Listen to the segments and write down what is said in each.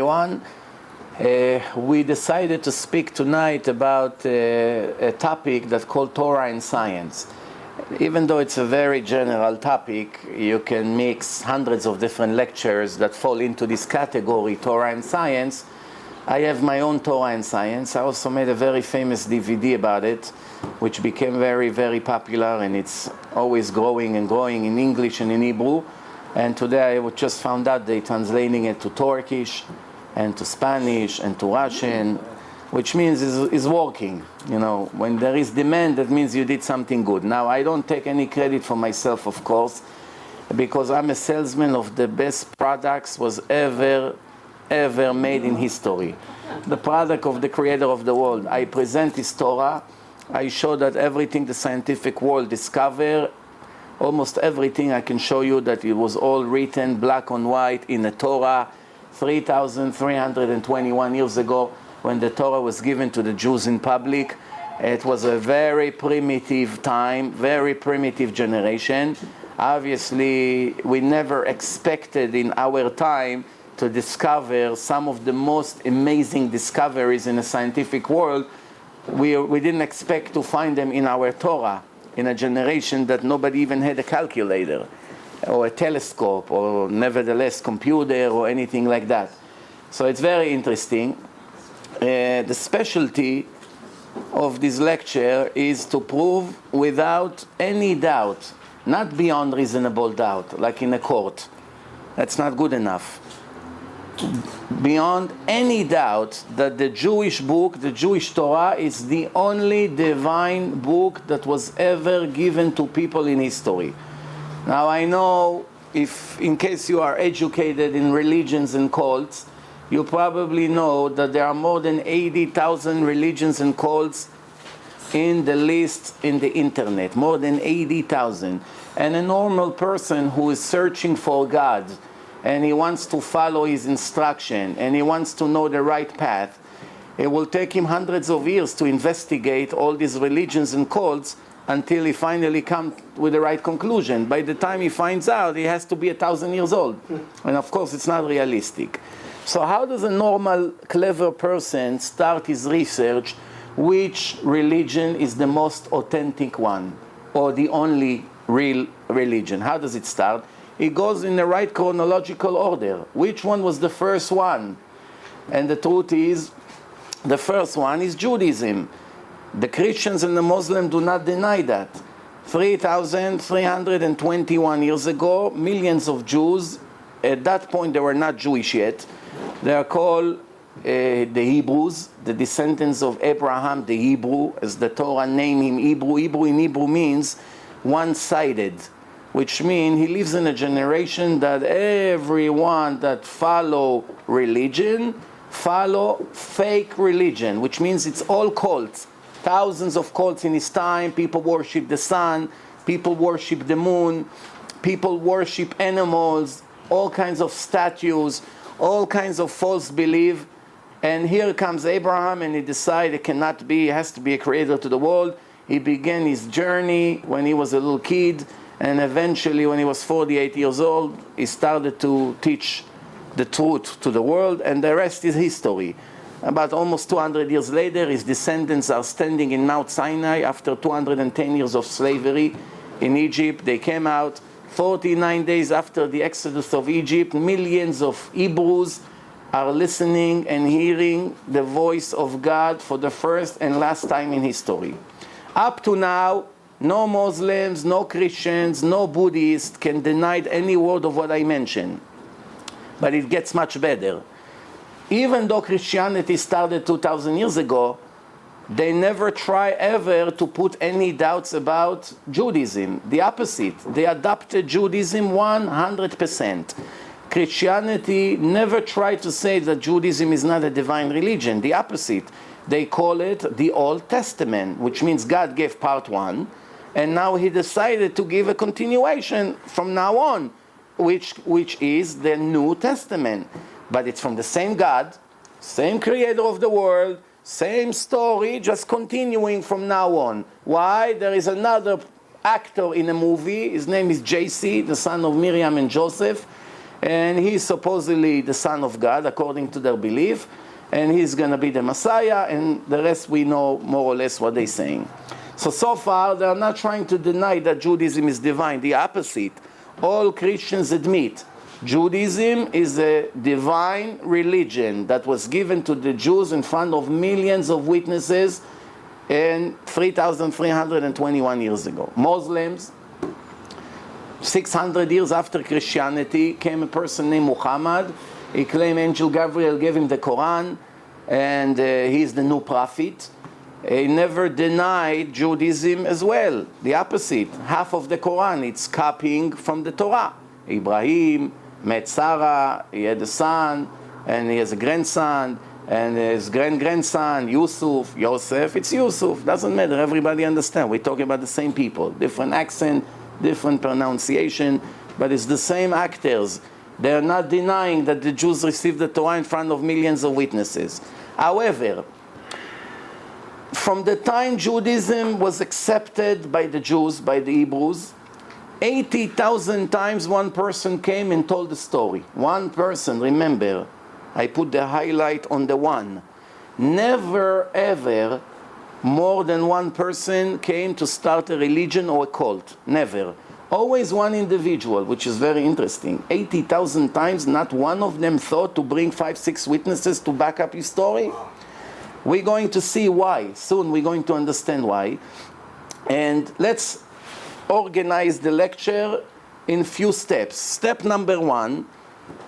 everyone. We decided to speak tonight about a topic that's called Torah and science. Even though it's a very general topic, you can mix hundreds of different lectures that fall into this category, Torah and science. I have my own Torah and science. I also made a very famous DVD about it, which became very, very popular, and it's always growing and growing in English and in Hebrew. And today I just found out they're translating it to Turkish and to Spanish and to Russian, which means is working. You know, when there is demand, that means you did something good. Now, I don't take any credit for myself, of course, because I'm a salesman of the best products was ever made in history. The product of the creator of the world. I present his Torah. I show that everything the scientific world discovered, almost everything I can show you that it was all written black on white in the Torah 3,321 years ago when the Torah was given to the Jews in public. It was a very primitive time, very primitive generation. Obviously, we never expected in our time to discover some of the most amazing discoveries in the scientific world. We didn't expect to find them in our Torah, in a generation that nobody even had a calculator or a telescope or nevertheless computer or anything like that. So it's very interesting. The specialty of this lecture is to prove without any doubt, not beyond reasonable doubt, like in a court. That's not good enough. Beyond any doubt that the Jewish book, the Jewish Torah, is the only divine book that was ever given to people in history. Now I know, if in case you are educated in religions and cults, you probably know that there are more than 80,000 religions and cults in the list in the internet, more than 80,000. And a normal person who is searching for God, and he wants to follow his instruction, and he wants to know the right path, it will take him hundreds of years to investigate all these religions and cults until he finally comes with the right conclusion. By the time he finds out, he has to be 1,000 years old. And of course, it's not realistic. So how does a normal, clever person start his research? Which religion is the most authentic one, or the only real religion? How does it start? It goes in the right chronological order. Which one was the first one? And the truth is, the first one is Judaism. The Christians and the Muslims do not deny that. 3,321 years ago, millions of Jews, at that point they were not Jewish yet. They are called the Hebrews, the descendants of Abraham, the Hebrew, as the Torah named him Hebrew. Hebrew in Hebrew means one-sided, which means he lives in a generation that everyone that follow religion, follow fake religion, which means it's all cults. Thousands of cults in his time. People worship the sun, people worship the moon, people worship animals, all kinds of statues, all kinds of false belief. And here comes Abraham, and he decided it cannot be, he has to be a creator to the world. He began his journey when he was a little kid, and eventually when he was 48 years old, he started to teach the truth to the world, and the rest is history. About almost 200 years later, his descendants are standing in Mount Sinai after 210 years of slavery in Egypt. They came out 49 days after the exodus of Egypt. Millions of Hebrews are listening and hearing the voice of God for the first and last time in history. Up to now, no Muslims, no Christians, no Buddhists can deny any word of what I mentioned. But it gets much better. Even though Christianity started 2,000 years ago, they never try ever to put any doubts about Judaism. The opposite. They adopted Judaism 100%. Christianity never tried to say that Judaism is not a divine religion. The opposite. They call it the Old Testament, which means God gave part one, and now he decided to give a continuation from now on, which is the New Testament. But it's from the same God, same creator of the world, same story, just continuing from now on. Why? There is another actor in a movie. His name is Yossi, the son of Miriam and Joseph. and he's supposedly the Son of God, according to their belief, and he's going to be the Messiah, and the rest we know more or less what they're saying. So far, they're not trying to deny that Judaism is divine. The opposite. All Christians admit Judaism is a divine religion that was given to the Jews in front of millions of witnesses in 3,321 years ago. Muslims, 600 years after Christianity, came a person named Muhammad. He claimed Angel Gabriel gave him the Quran, and he's the new prophet. He never denied Judaism as well. The opposite. Half of the Quran, it's copying from the Torah. Ibrahim met Sarah, he had a son, and he has a grandson, and his grandson, Yosef, it's Yosef. Doesn't matter, everybody understands. We're talking about the same people. Different accent, different pronunciation, but it's the same actors. They're not denying that the Jews received the Torah in front of millions of witnesses. However, from the time Judaism was accepted by the Jews, by the Hebrews, 80,000 times one person came and told the story. One person, remember, I put the highlight on the one. Never ever more than one person came to start a religion or a cult. Never. Always one individual, which is very interesting. 80,000 times, not one of them thought to bring 5-6 witnesses to back up his story. We're going to see why. Soon we're going to understand why. And let's organize the lecture in few steps. Step number one,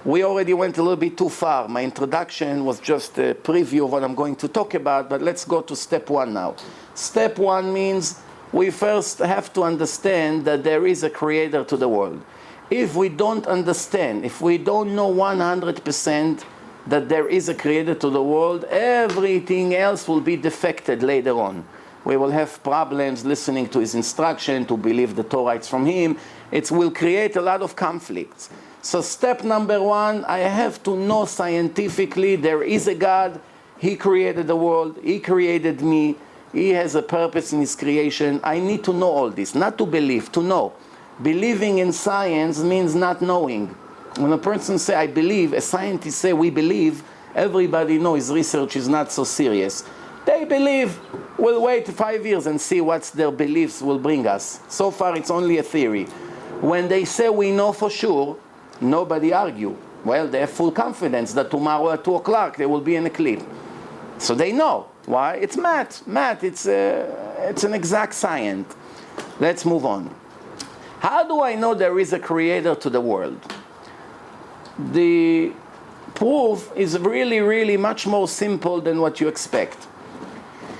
we already went a little bit too far. My introduction was just a preview of what I'm going to talk about, but let's go to step one now. Step one means we first have to understand that there is a creator to the world. If we don't understand, if we don't know 100% that there is a creator to the world, everything else will be defected later on. We will have problems listening to his instruction, to believe the Torah is from him. It will create a lot of conflicts. So step number one, I have to know scientifically there is a God. He created the world. He created me. He has a purpose in his creation. I need to know all this, not to believe, to know. Believing in science means not knowing. When a person says, I believe, a scientist say, we believe, everybody knows research is not so serious. They believe. We'll wait 5 years and see what their beliefs will bring us. So far, it's only a theory. When they say we know for sure, nobody argue. Well, they have full confidence that tomorrow at 2 o'clock there will be an eclipse. So they know. Why? It's math. Math, it's an exact science. Let's move on. How do I know there is a creator to the world? The proof is really, really much more simple than what you expect.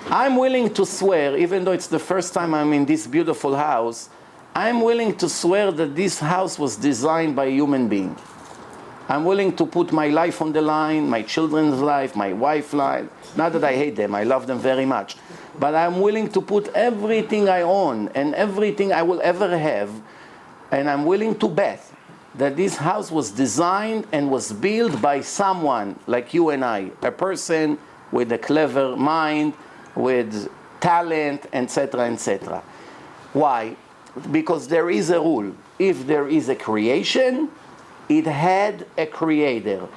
I'm willing to swear, even though it's the first time I'm in this beautiful house, I'm willing to swear that this house was designed by a human being. I'm willing to put my life on the line, my children's life, my wife's life. Not that I hate them, I love them very much. But I'm willing to put everything I own and everything I will ever have, and I'm willing to bet that this house was designed and was built by someone like you and I, a person with a clever mind, with talent, etc., etc. Why? Because there is a rule. If there is a creation, it had a creator.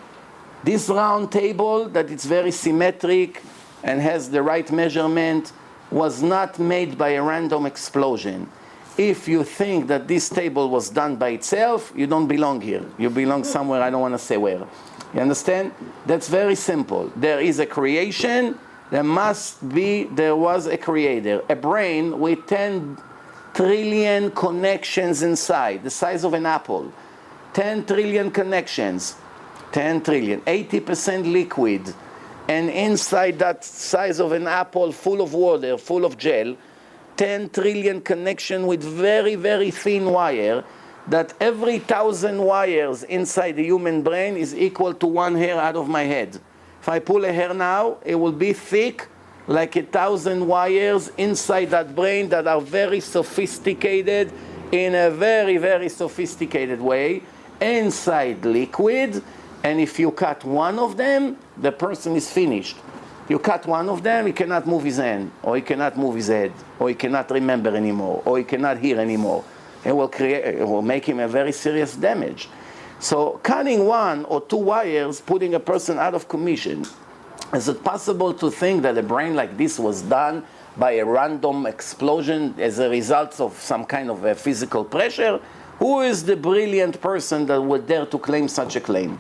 This round table, that it's very symmetric and has the right measurement, was not made by a random explosion. If you think that this table was done by itself, you don't belong here. You belong somewhere, I don't want to say where. You understand? That's very simple. There is a creation, there was a creator. A brain with 10 trillion connections inside, the size of an apple. 10 trillion connections. 10 trillion. 80% liquid. And inside that size of an apple, full of water, full of gel, 10 trillion connection with very, very thin wire, that every 1,000 wires inside the human brain is equal to one hair out of my head. If I pull a hair now, it will be thick like 1,000 wires inside that brain that are very sophisticated, in a very, very sophisticated way, inside liquid. And if you cut one of them, the person is finished. You cut one of them, he cannot move his hand, or he cannot move his head, or he cannot remember anymore, or he cannot hear anymore. It will make him a very serious damage. So cutting 1 or 2 wires, putting a person out of commission, is it possible to think that a brain like this was done by a random explosion as a result of some kind of a physical pressure? Who is the brilliant person that would dare to claim such a claim?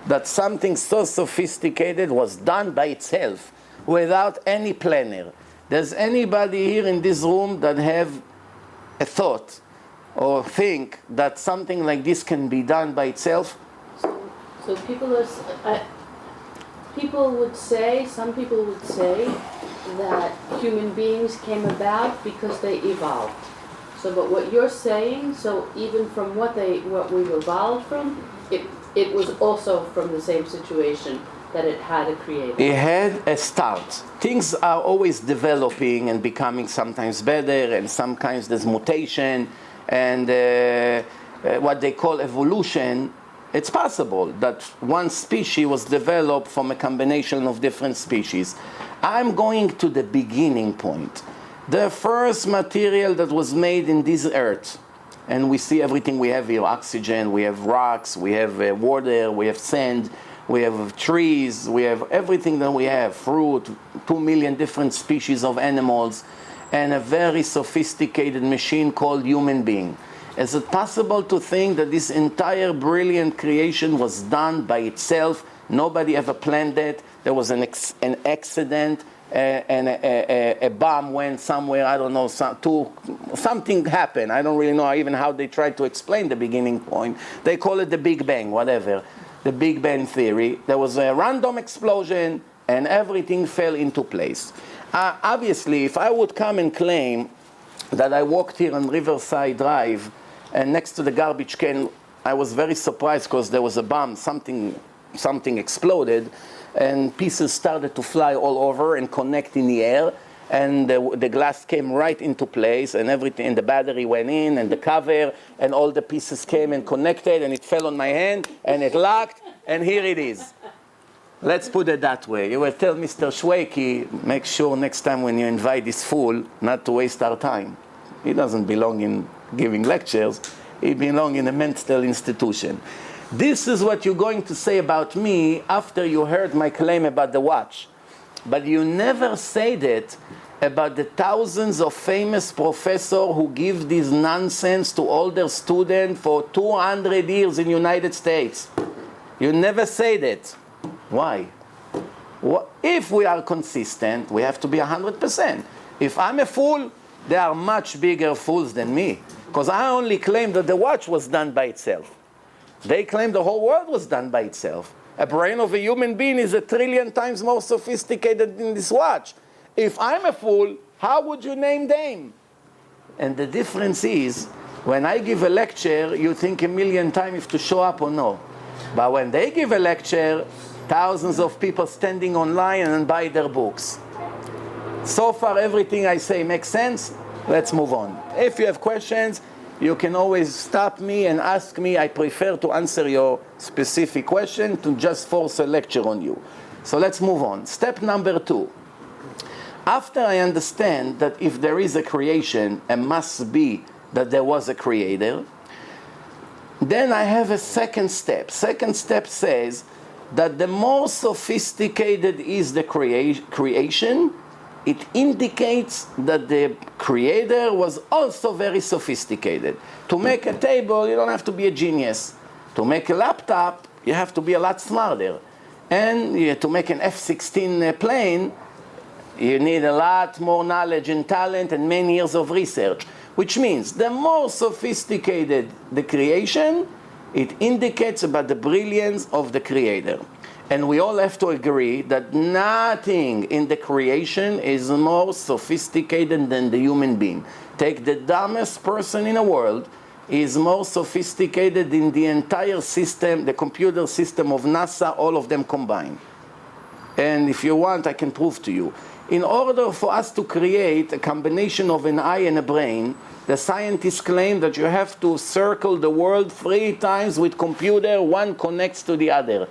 That something so sophisticated was done by itself without any planner. Does anybody here in this room that have a thought or think that something like this can be done by itself? So people are, some people would say that human beings came about because they evolved. So, but what you're saying, so even from what we evolved from, it was also from the same situation, that it had a creator. It had a start. Things are always developing and becoming sometimes better, and sometimes there's mutation, and what they call evolution. It's possible that one species was developed from a combination of different species. I'm going to the beginning point. The first material that was made in this earth, and we see everything we have here: oxygen, we have rocks, we have water, we have sand, we have trees, we have everything that we have, fruit, 2 million different species of animals, and a very sophisticated machine called human being. Is it possible to think that this entire brilliant creation was done by itself? Nobody ever planned it. There was an accident, and a bomb went somewhere, I don't know, something happened. I don't really know even how they tried to explain the beginning point. They call it the Big Bang, whatever. The Big Bang theory. There was a random explosion and everything fell into place. Obviously, if I would come and claim that I walked here on Riverside Drive and next to the garbage can, I was very surprised because there was a bomb, something exploded, and pieces started to fly all over and connect in the air, and the glass came right into place, and everything, and the battery went in, and the cover, and all the pieces came and connected, and it fell on my hand, and it locked, and here it is. Let's put it that way. You will tell Mr. Shweki, make sure next time when you invite this fool not to waste our time. He doesn't belong in giving lectures. He belongs in a mental institution. This is what you're going to say about me after you heard my claim about the watch. But you never said it about the thousands of famous professors who give this nonsense to all their students for 200 years in the United States. You never said it. Why? If we are consistent, we have to be 100%. If I'm a fool, there are much bigger fools than me. Because I only claim that the watch was done by itself. They claim the whole world was done by itself. A brain of a human being is 1 trillion times more sophisticated than this watch. If I'm a fool, how would you name them? And the difference is, when I give a lecture, you think 1,000,000 times if to show up or no. But when they give a lecture, thousands of people standing online and buy their books. So far, everything I say makes sense. Let's move on. If you have questions, you can always stop me and ask me. I prefer to answer your specific question to just force a lecture on you. So let's move on. Step number 2. After I understand that if there is a creation, it must be that there was a creator, then I have a second step. Second step says that the more sophisticated is the creation, it indicates that the creator was also very sophisticated. To make a table, you don't have to be a genius. To make a laptop, you have to be a lot smarter. And to make an F-16 plane, you need a lot more knowledge and talent and many years of research. Which means the more sophisticated the creation, it indicates about the brilliance of the creator. And we all have to agree that nothing in the creation is more sophisticated than the human being. Take the dumbest person in the world, is more sophisticated than the entire system, the computer system of NASA, all of them combined. And if you want, I can prove to you. In order for us to create a combination of an eye and a brain, the scientists claim that you have to circle the world 3 times with computer, one connects to the other.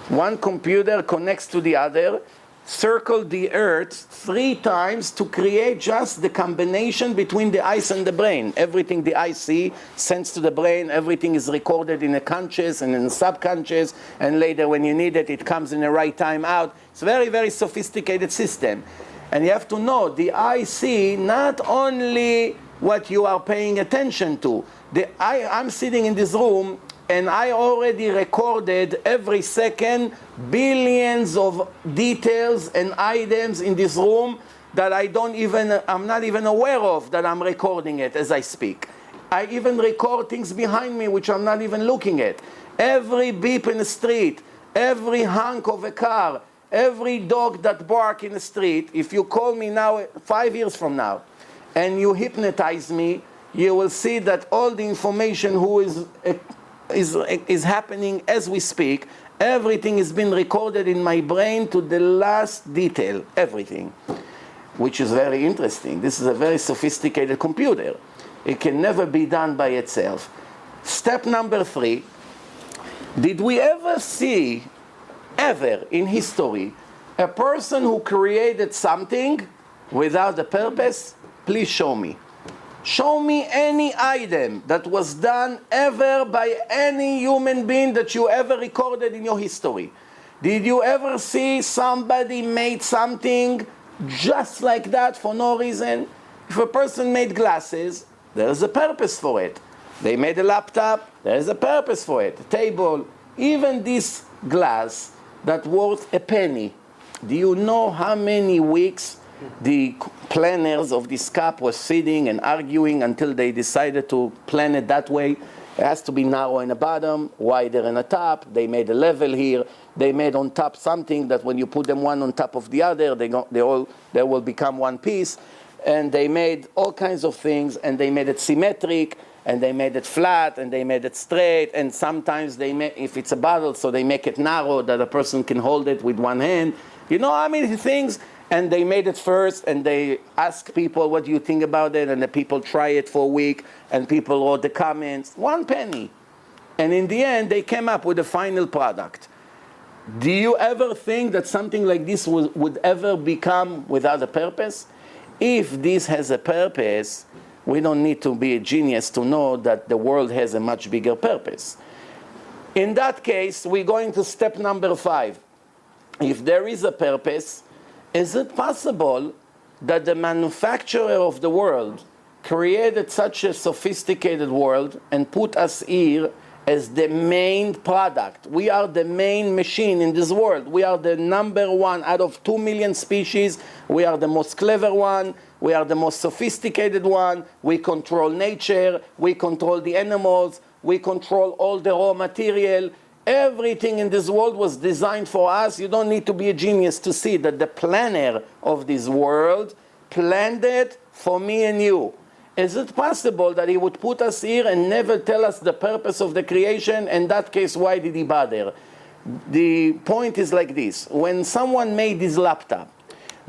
One computer connects to the other, circled the earth 3 times to create just the combination between the eyes and the brain. Everything the eye see sends to the brain, everything is recorded in the conscious and in the subconscious, and later when you need it, it comes in the right time out. It's a very, very sophisticated system. And you have to know, the eye see not only what you are paying attention to. I'm sitting in this room, and I already recorded every second billions of details and items in this room that I'm not even aware of that I'm recording it as I speak. I even record things behind me which I'm not even looking at. Every beep in the street, every honk of a car, every dog that bark in the street, if you call me now 5 years from now and you hypnotize me, you will see that all the information is happening as we speak. Everything has been recorded in my brain to the last detail, everything, which is very interesting. This is a very sophisticated computer. It can never be done by itself. Step number 3, did we ever see, ever in history, a person who created something without a purpose? Please show me. Show me any item that was done ever by any human being that you ever recorded in your history. Did you ever see somebody made something just like that for no reason? If a person made glasses, there is a purpose for it. They made a laptop, there is a purpose for it. A table, even this glass that worth a penny. Do you know how many weeks the planners of this cup were sitting and arguing until they decided to plan it that way? It has to be narrow in the bottom, wider in the top. They made a level here. They made on top something that when you put them one on top of the other, they will become one piece. And they made all kinds of things, and they made it symmetric, and they made it flat, and they made it straight, and sometimes if it's a bottle, so they make it narrow that a person can hold it with one hand. You know how many things? And they made it first, and they ask people, what do you think about it? And the people try it for a week, and people wrote the comments, 1 penny. And in the end, they came up with a final product. Do you ever think that something like this would ever become without a purpose? If this has a purpose, we don't need to be a genius to know that the world has a much bigger purpose. In that case, we're going to step number 5. If there is a purpose, is it possible that the manufacturer of the world created such a sophisticated world and put us here as the main product? We are the main machine in this world. We are the number 1 out of 2 million species. We are the most clever one. We are the most sophisticated one. We control nature. We control the animals. We control all the raw material. Everything in this world was designed for us. You don't need to be a genius to see that the planner of this world planned it for me and you. Is it possible that he would put us here and never tell us the purpose of the creation? In that case, why did he bother? The point is like this. When someone made this laptop,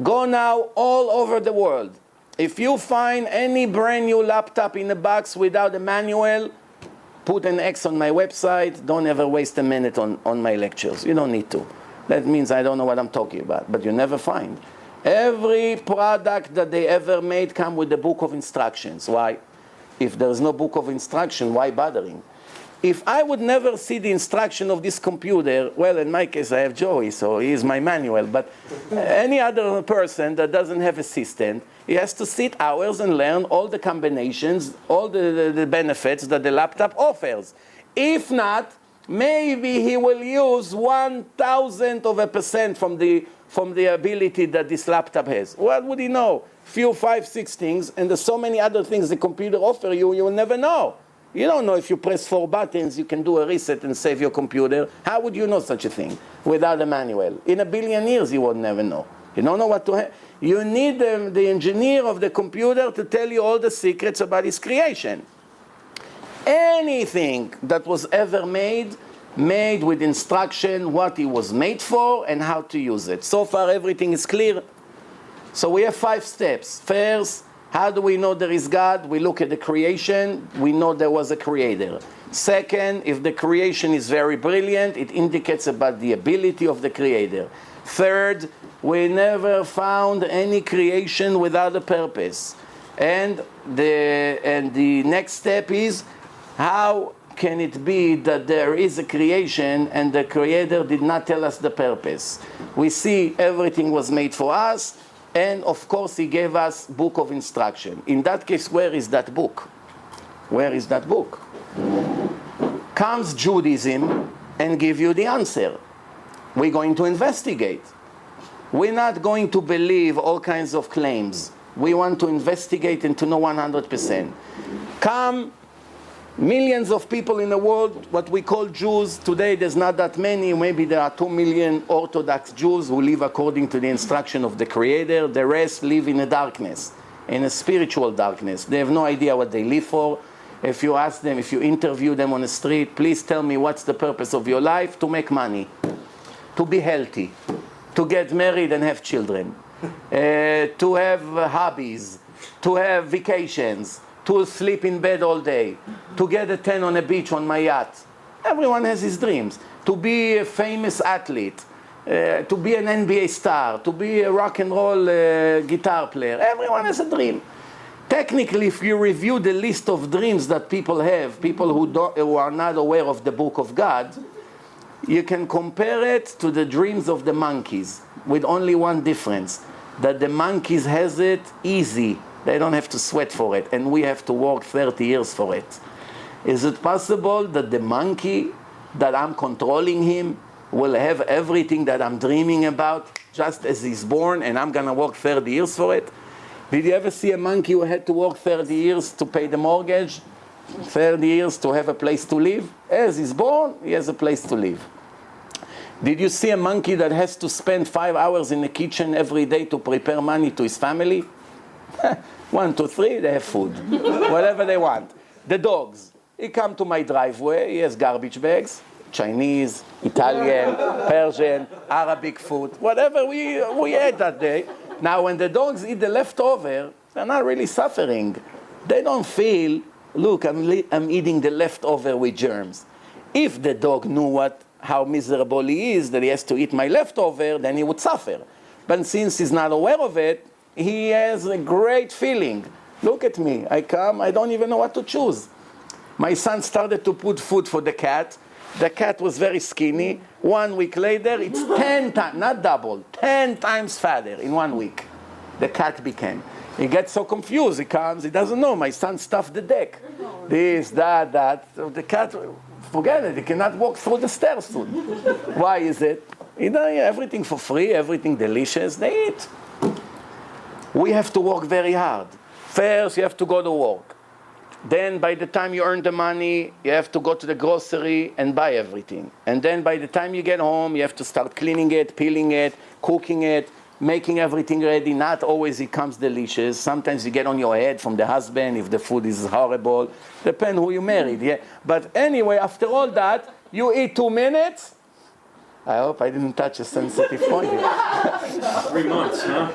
go now all over the world. If you find any brand new laptop in a box without a manual, put an X on my website. Don't ever waste a minute on my lectures. You don't need to. That means I don't know what I'm talking about. But you never find. Every product that they ever made come with a book of instructions. Why? If there's no book of instruction, why bothering? If I would never see the instruction of this computer, well, in my case, I have Joey, so he is my manual. But any other person that doesn't have assistant, he has to sit hours and learn all the combinations, all the benefits that the laptop offers. If not, maybe he will use 1,000% from the ability that this laptop has. What would he know? Few, 5, 6 things, and there's so many other things the computer offers you, you will never know. You don't know if you press 4 buttons, you can do a reset and save your computer. How would you know such a thing without a manual? In 1 billion years, you would never know. You don't know what to have. You need the engineer of the computer to tell you all the secrets about his creation. Anything that was ever made with instruction, what it was made for, and how to use it. So far, everything is clear. So we have 5 steps. First, how do we know there is God? We look at the creation. We know there was a creator. Second, if the creation is very brilliant, it indicates about the ability of the creator. Third, we never found any creation without a purpose. And the next step is, how can it be that there is a creation and the Creator did not tell us the purpose? We see everything was made for us, and of course He gave us book of instruction. In that case, where is that book? Where is that book? Comes Judaism and give you the answer. We're going to investigate. We're not going to believe all kinds of claims. We want to investigate and to know 100%. Come millions of people in the world, what we call Jews. Today there's not that many. Maybe there are 2 million Orthodox Jews who live according to the instruction of the Creator. The rest live in a darkness, in a spiritual darkness. They have no idea what they live for. If you ask them, if you interview them on the street, please tell me what's the purpose of your life? To make money, to be healthy, to get married and have children, to have hobbies, to have vacations, to sleep in bed all day, to get a tan on a beach on my yacht. Everyone has his dreams. To be a famous athlete, to be an NBA star, to be a rock and roll guitar player. Everyone has a dream. Technically, if you review the list of dreams that people have, people who are not aware of the book of God, you can compare it to the dreams of the monkeys, with only one difference, that the monkeys has it easy. They don't have to sweat for it, and we have to work 30 years for it. Is it possible that the monkey, that I'm controlling him, will have everything that I'm dreaming about just as he's born, and I'm going to work 30 years for it? Did you ever see a monkey who had to work 30 years to pay the mortgage? 30 years to have a place to live? As he's born, he has a place to live. Did you see a monkey that has to spend 5 hours in the kitchen every day to prepare money to his family? 1, 2, 3, they have food. Whatever they want. The dogs. He come to my driveway, he has garbage bags. Chinese, Italian, Persian, Arabic food. Whatever we ate that day. Now, when the dogs eat the leftover, they're not really suffering. They don't feel, look, I'm eating the leftover with germs. If the dog knew how miserable he is, that he has to eat my leftover, then he would suffer. But since he's not aware of it, he has a great feeling. Look at me. I come, I don't even know what to choose. My son started to put food for the cat. The cat was very skinny. 1 week later, it's 10 times, not double, 10 times fatter in 1 week. The cat became. He gets so confused. He comes, he doesn't know. My son stuffed the deck. This, that. So the cat, forget it. He cannot walk through the stairs soon. Why is it? Everything for free, everything delicious, they eat. We have to work very hard. First, you have to go to work. Then by the time you earn the money, you have to go to the grocery and buy everything. And then by the time you get home, you have to start cleaning it, peeling it, cooking it, making everything ready. Not always it comes delicious. Sometimes you get on your head from the husband if the food is horrible. Depends who you married, yeah. But anyway, after all that, you eat 2 minutes. I hope I didn't touch a sensitive point here. 3 months, huh?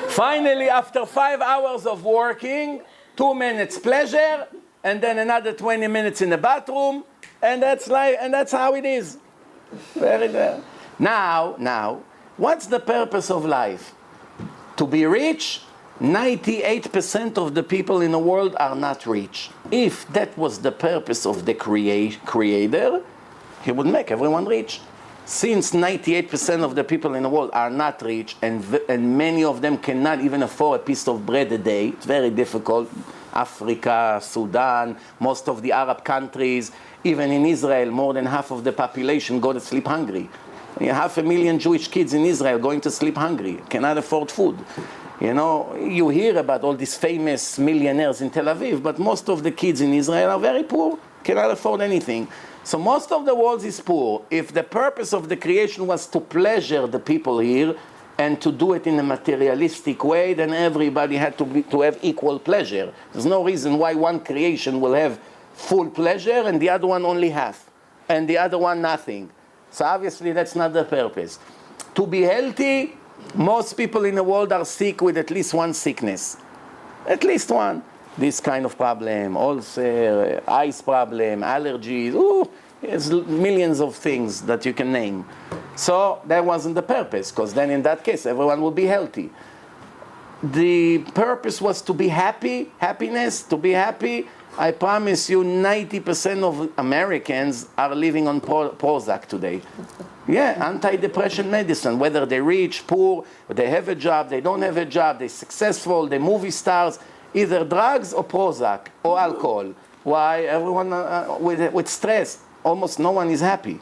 Finally, after 5 hours of working, 2 minutes pleasure, and then another 20 minutes in the bathroom, and that's life, and that's how it is. Very good. Now, what's the purpose of life? To be rich? 98% of the people in the world are not rich. If that was the purpose of the Creator, He would make everyone rich. Since 98% of the people in the world are not rich, and many of them cannot even afford a piece of bread a day, it's very difficult. Africa, Sudan, most of the Arab countries, even in Israel, more than half of the population go to sleep hungry. 500,000 Jewish kids in Israel going to sleep hungry, cannot afford food. You hear about all these famous millionaires in Tel Aviv, but most of the kids in Israel are very poor, cannot afford anything. So most of the world is poor. If the purpose of the creation was to pleasure the people here and to do it in a materialistic way, then everybody had to have equal pleasure. There's no reason why one creation will have full pleasure and the other one only half, and the other one nothing. So obviously that's not the purpose. To be healthy, most people in the world are sick with at least one sickness. At least one. This kind of problem, ulcer, eyes problem, allergies, there's millions of things that you can name. So that wasn't the purpose, because then in that case, everyone would be healthy. The purpose was to be happy, happiness, to be happy. I promise you 90% of Americans are living on Prozac today. Yeah, anti-depression medicine, whether they're rich, poor, they have a job, they don't have a job, they're successful, they're movie stars, either drugs or Prozac or alcohol. Why? Everyone with stress, almost no one is happy.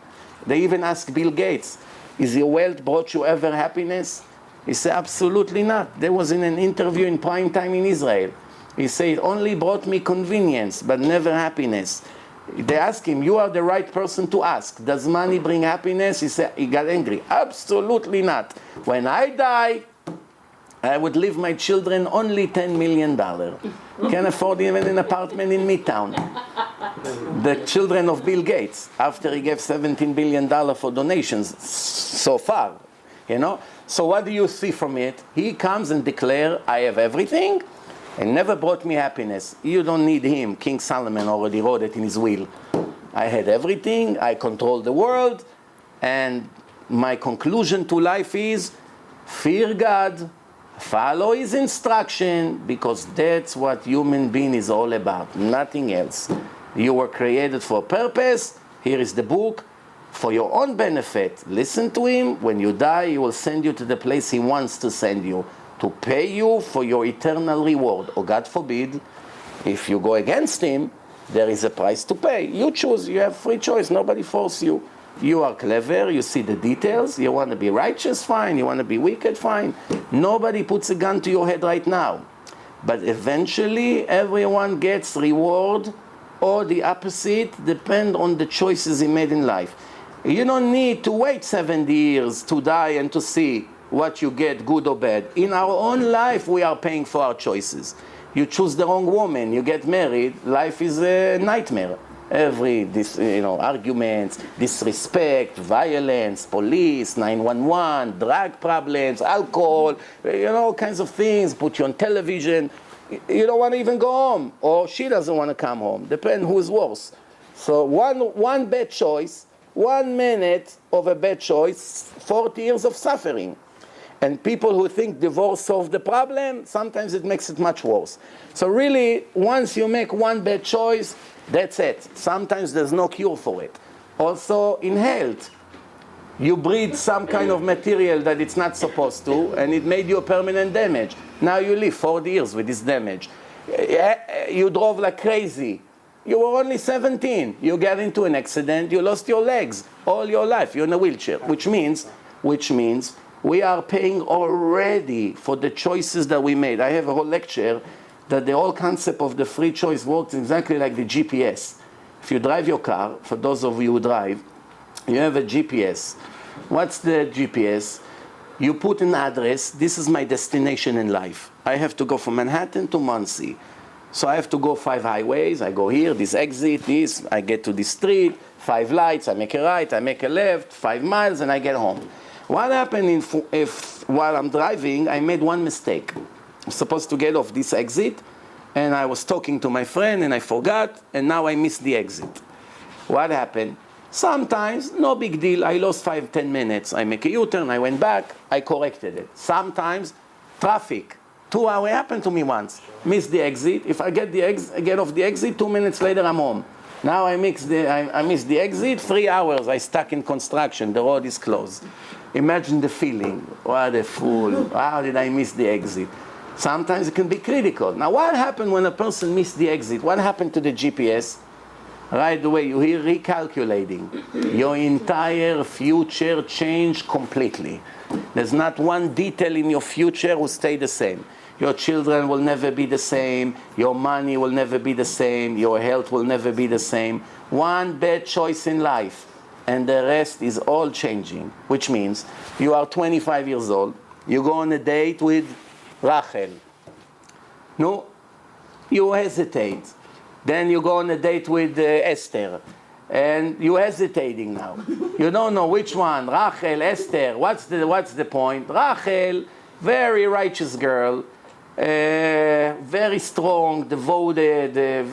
They even ask Bill Gates, is your wealth brought you ever happiness? He said, absolutely not. There was in an interview in prime time in Israel. He said, it only brought me convenience, but never happiness. They asked him, you are the right person to ask. Does money bring happiness? He said, he got angry. Absolutely not. When I die, I would leave my children only $10 million. Can't afford even an apartment in Midtown. The children of Bill Gates, after he gave $17 billion for donations so far, you know. So what do you see from it? He comes and declares, I have everything, and never brought me happiness. You don't need him. King Solomon already wrote it in his will. I had everything, I control the world, and my conclusion to life is, fear God, follow his instruction, because that's what human being is all about, nothing else. You were created for a purpose. Here is the book. For your own benefit, listen to him. When you die, he will send you to the place he wants to send you, to pay you for your eternal reward. Or God forbid, if you go against him, there is a price to pay. You choose. You have free choice. Nobody forces you. You are clever. You see the details. You want to be righteous? Fine. You want to be wicked? Fine. Nobody puts a gun to your head right now. But eventually, everyone gets reward, or the opposite, depend on the choices he made in life. You don't need to wait 70 years to die and to see what you get, good or bad. In our own life, we are paying for our choices. You choose the wrong woman, you get married, life is a nightmare. Arguments, disrespect, violence, police, 911, drug problems, alcohol, all kinds of things, put you on television. You don't want to even go home, or she doesn't want to come home. Depends who's worse. So one bad choice, 1 minute of a bad choice, 40 years of suffering. And people who think divorce solves the problem, sometimes it makes it much worse. So really, once you make one bad choice, that's it. Sometimes there's no cure for it. Also, in health, you breathe some kind of material that it's not supposed to, and it made you a permanent damage. Now you live 40 years with this damage. You drove like crazy. You were only 17. You got into an accident. You lost your legs all your life. You're in a wheelchair, which means we are paying already for the choices that we made. I have a whole lecture that the whole concept of the free choice works exactly like the GPS. If you drive your car, for those of you who drive, you have a GPS. What's the GPS? You put an address. This is my destination in life. I have to go from Manhattan to Muncie. So I have to go 5 highways. I go here, this exit, this. I get to this street, 5 lights. I make a right, I make a left, 5 miles, and I get home. What happened if while I'm driving, I made one mistake? I'm supposed to get off this exit, and I was talking to my friend, and I forgot, and now I missed the exit. What happened? Sometimes, no big deal. I lost 5-10 minutes. I make a U-turn, I went back, I corrected it. Sometimes, traffic. 2 hours happened to me once. Miss the exit. If I get off the exit, 2 minutes later I'm home. Now I miss the exit. 3 hours I stuck in construction. The road is closed. Imagine the feeling. What a fool! How did I miss the exit? Sometimes it can be critical. Now, what happened when a person missed the exit? What happened to the GPS? Right away, you hear recalculating. Your entire future changed completely. There's not one detail in your future will stay the same. Your children will never be the same. Your money will never be the same. Your health will never be the same. One bad choice in life, and the rest is all changing. Which means you are 25 years old. You go on a date with Rachel. No, you hesitate. Then you go on a date with Esther. And you're hesitating now. You don't know which one. Rachel, Esther. What's the point? Rachel, very righteous girl, very strong, devoted,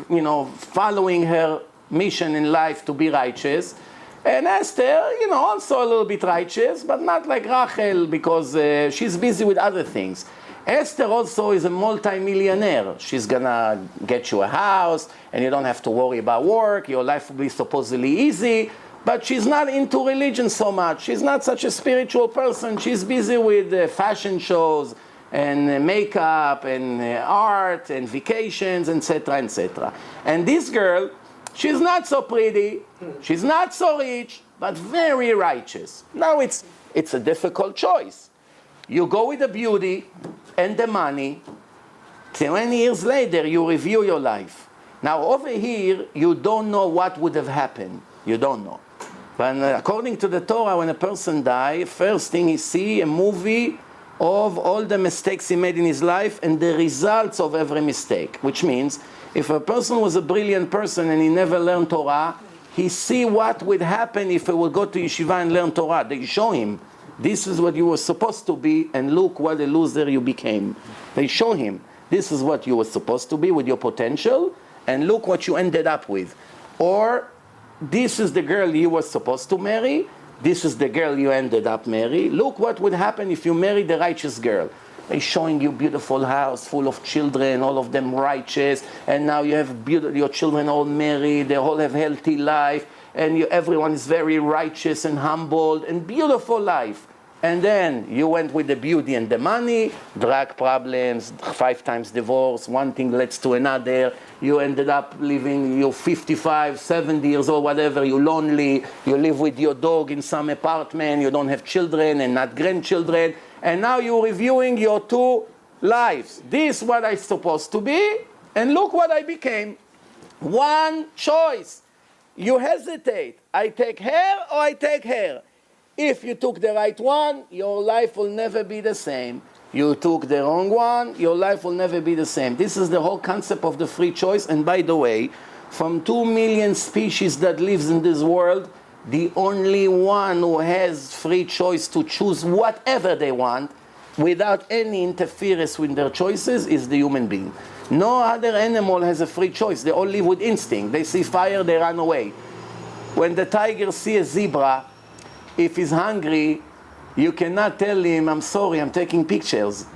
following her mission in life to be righteous. And Esther, also a little bit righteous, but not like Rachel, because she's busy with other things. Esther also is a multi-millionaire. She's gonna get you a house, and you don't have to worry about work. Your life will be supposedly easy, but she's not into religion so much. She's not such a spiritual person. She's busy with fashion shows, and makeup, and art, and vacations, etc., etc. And this girl, she's not so pretty, she's not so rich, but very righteous. Now it's a difficult choice. You go with the beauty and the money. 20 years later, you review your life. Now over here, you don't know what would have happened. You don't know. But according to the Torah, when a person dies, first thing he sees a movie of all the mistakes he made in his life and the results of every mistake. Which means, if a person was a brilliant person and he never learned Torah, he see what would happen if he would go to yeshiva and learn Torah. They show him, this is what you were supposed to be, and look what a loser you became. They show him, this is what you were supposed to be with your potential, and look what you ended up with. Or, this is the girl you were supposed to marry, this is the girl you ended up marrying. Look what would happen if you marry the righteous girl. They're showing you beautiful house full of children, all of them righteous, and now you have your children all married, they all have healthy life, and everyone is very righteous and humbled and beautiful life. And then you went with the beauty and the money, drug problems, 5 times divorce, one thing leads to another. You ended up living, you're 55, 70 years old, whatever, you're lonely, you live with your dog in some apartment, you don't have children and not grandchildren, and now you're reviewing your 2 lives. This is what I'm supposed to be, and look what I became. One choice. You hesitate. I take her or I take her. If you took the right one, your life will never be the same. You took the wrong one, your life will never be the same. This is the whole concept of the free choice. And by the way, from 2 million species that lives in this world, the only one who has free choice to choose whatever they want without any interference with their choices is the human being. No other animal has a free choice. They all live with instinct. They see fire, they run away. When the tiger sees a zebra, if he's hungry, you cannot tell him, I'm sorry, I'm taking pictures.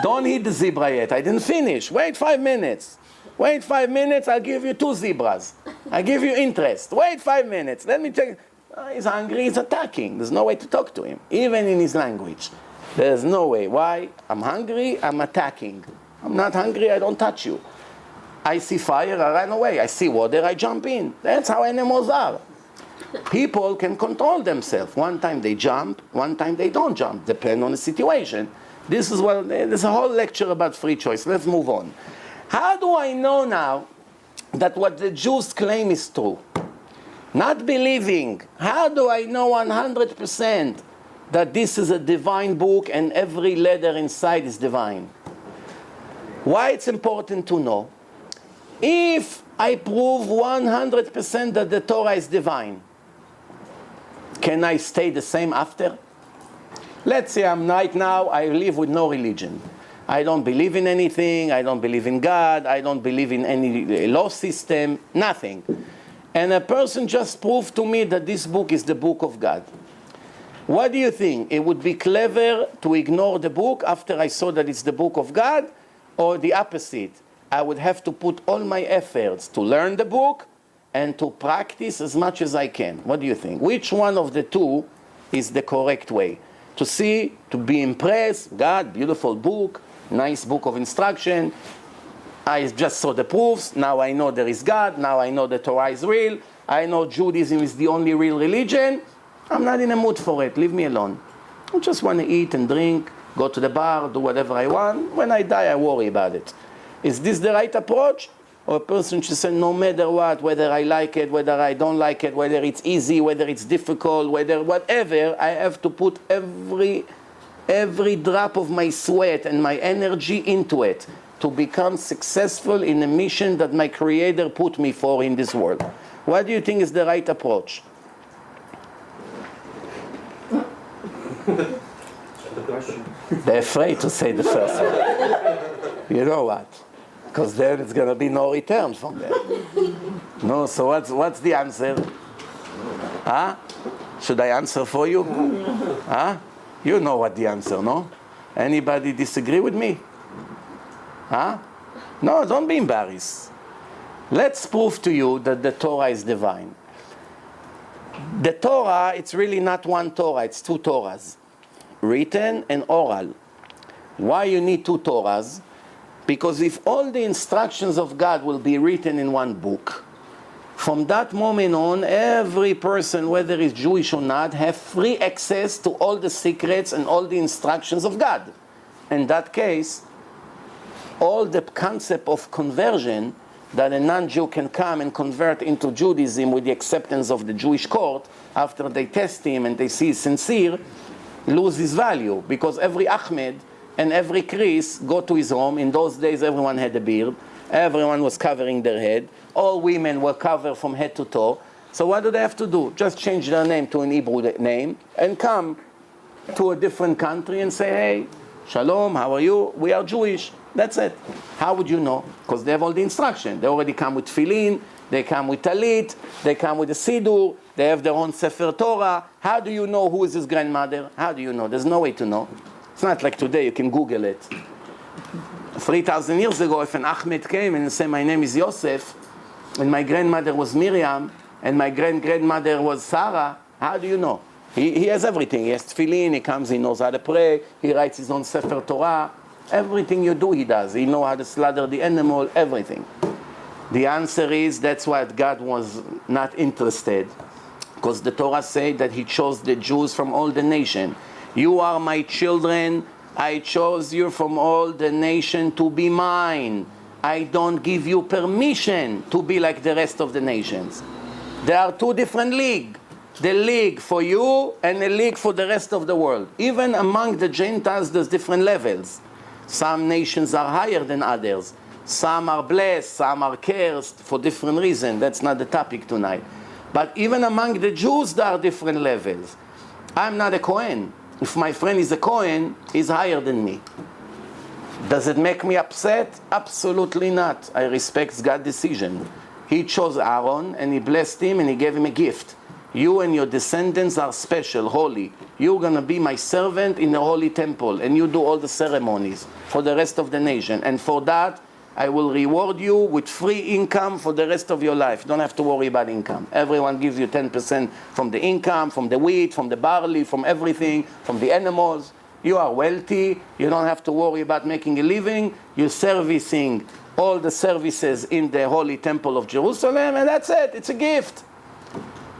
Don't eat the zebra yet. I didn't finish. Wait 5 minutes. Wait 5 minutes, I'll give you 2 zebras. I give you interest. Wait 5 minutes. Let me take. He's hungry, he's attacking. There's no way to talk to him, even in his language. There's no way. Why? I'm hungry, I'm attacking. I'm not hungry, I don't touch you. I see fire, I run away. I see water, I jump in. That's how animals are. People can control themselves. One time they jump, one time they don't jump, depending on the situation. There's a whole lecture about free choice. Let's move on. How do I know now that what the Jews claim is true? Not believing. How do I know 100% that this is a divine book and every letter inside is divine? Why it's important to know? If I prove 100% that the Torah is divine, can I stay the same after? Let's say right now I live with no religion. I don't believe in anything, I don't believe in God, I don't believe in any law system, nothing. And a person just proved to me that this book is the book of God. What do you think? It would be clever to ignore the book after I saw that it's the book of God, or the opposite? I would have to put all my efforts to learn the book and to practice as much as I can. What do you think? Which one of the two is the correct way? To see, to be impressed, God, beautiful book, nice book of instruction. I just saw the proofs, now I know there is God, now I know the Torah is real, I know Judaism is the only real religion. I'm not in a mood for it, leave me alone. I just want to eat and drink, go to the bar, do whatever I want. When I die, I worry about it. Is this the right approach? Or a person should say, no matter what, whether I like it, whether I don't like it, whether it's easy, whether it's difficult, whether whatever, I have to put every drop of my sweat and my energy into it to become successful in a mission that my Creator put me for in this world. What do you think is the right approach? They're afraid to say the first one. You know what? Because then it's going to be no return from there. No, so what's the answer? Huh? Should I answer for you? Huh? You know what the answer, no? Anybody disagree with me? Huh? No, don't be embarrassed. Let's prove to you that the Torah is divine. The Torah, it's really not one Torah, it's two Torahs, written and oral. Why you need two Torahs? Because if all the instructions of God will be written in one book, from that moment on, every person, whether he's Jewish or not, have free access to all the secrets and all the instructions of God. In that case, all the concept of conversion, that a non-Jew can come and convert into Judaism with the acceptance of the Jewish court, after they test him and they see he's sincere, loses value. Because every Ahmed and every Chris go to his home. In those days, everyone had a beard. Everyone was covering their head. All women were covered from head to toe. So what do they have to do? Just change their name to an Hebrew name and come to a different country and say, hey, Shalom, how are you? We are Jewish. That's it. How would you know? Because they have all the instruction. They already come with tefillin, they come with talit, they come with the siddur, they have their own Sefer Torah. How do you know who is his grandmother? How do you know? There's no way to know. It's not like today, you can Google it. 3,000 years ago, if an Ahmed came and said, my name is Yosef, and my grandmother was Miriam, and my grandmother was Sarah, how do you know? He has everything. He has tefillin, he comes, he knows how to pray, he writes his own Sefer Torah. Everything you do, he does. He knows how to slaughter the animal, everything. The answer is, that's why God was not interested. Because the Torah says that he chose the Jews from all the nation. You are my children. I chose you from all the nation to be mine. I don't give you permission to be like the rest of the nations. There are two different leagues. The league for you and the league for the rest of the world. Even among the Gentiles, there's different levels. Some nations are higher than others. Some are blessed, some are cursed for different reasons. That's not the topic tonight. But even among the Jews, there are different levels. I'm not a Kohen. If my friend is a Kohen, he's higher than me. Does it make me upset? Absolutely not. I respect God's decision. He chose Aaron and he blessed him and he gave him a gift. You and your descendants are special, holy. You're going to be my servant in the holy temple, and you do all the ceremonies for the rest of the nation. And for that, I will reward you with free income for the rest of your life. You don't have to worry about income. Everyone gives you 10% from the income, from the wheat, from the barley, from everything, from the animals. You are wealthy. You don't have to worry about making a living. You're servicing all the services in the holy temple of Jerusalem, and that's it. It's a gift.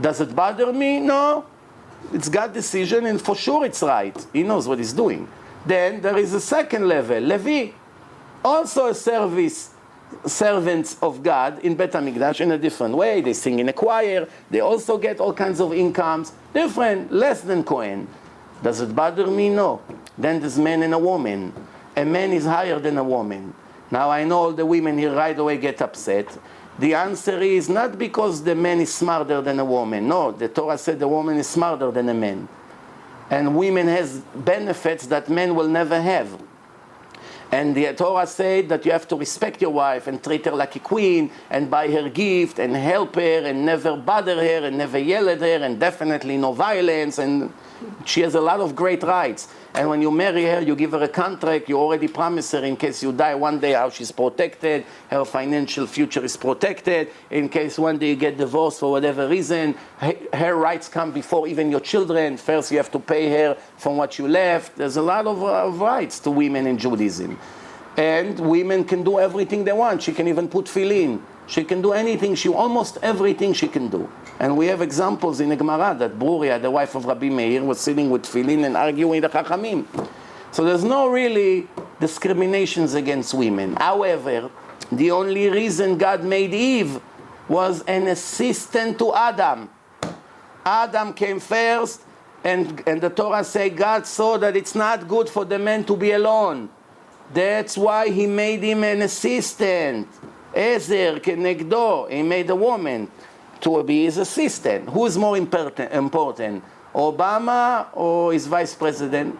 Does it bother me? No. It's God's decision, and for sure it's right. He knows what he's doing. Then there is a second level, Levi. Also a servants of God in Bet HaMikdash in a different way. They sing in a choir. They also get all kinds of incomes. Different, less than Kohen. Does it bother me? No. Then there's man and a woman. A man is higher than a woman. Now I know all the women here right away get upset. The answer is not because the man is smarter than a woman. No, the Torah said the woman is smarter than a man. And women has benefits that men will never have. And the Torah said that you have to respect your wife and treat her like a queen and buy her gift and help her and never bother her and never yell at her and definitely no violence. And she has a lot of great rights. And when you marry her, you give her a contract, you already promise her in case you die one day how she's protected, her financial future is protected, in case one day you get divorced for whatever reason, her rights come before even your children. First you have to pay her from what you left. There's a lot of rights to women in Judaism. And women can do everything they want. She can even put tefillin. She can do anything, almost everything she can do. And we have examples in the Gemara that Bruria, the wife of Rabbi Meir, was sitting with tefillin and arguing with the Chachamim. So there's no really discriminations against women. However, the only reason God made Eve was an assistant to Adam. Adam came first, and the Torah says God saw that it's not good for the man to be alone. That's why he made him an assistant. Ezer kenegdo, he made a woman to be his assistant. Who is more important, Obama or his vice president?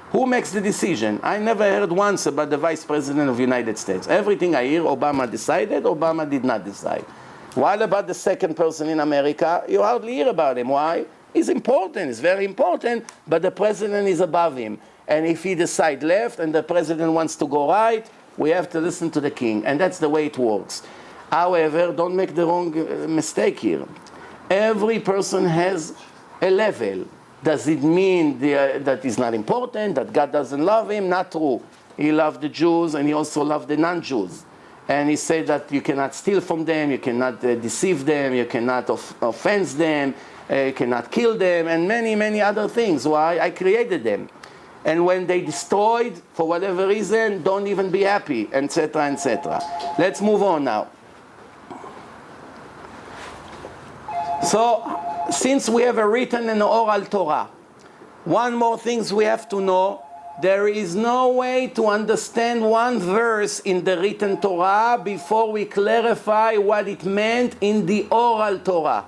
Who makes the decision? I never heard once about the vice president of the United States. Everything I hear, Obama decided, Obama did not decide. What about the second person in America? You hardly hear about him. Why? He's important, he's very important, but the president is above him. And if he decides left and the president wants to go right, we have to listen to the king. And that's the way it works. However, don't make the wrong mistake here. Every person has a level. Does it mean that he's not important, that God doesn't love him? Not true. He loved the Jews and he also loved the non-Jews. And he said that you cannot steal from them, you cannot deceive them, you cannot offend them, you cannot kill them, and many, many other things. Why? I created them. And when they destroyed, for whatever reason, don't even be happy, etc., etc. Let's move on now. So, since we have a written and oral Torah, one more thing we have to know. There is no way to understand one verse in the written Torah before we clarify what it meant in the oral Torah.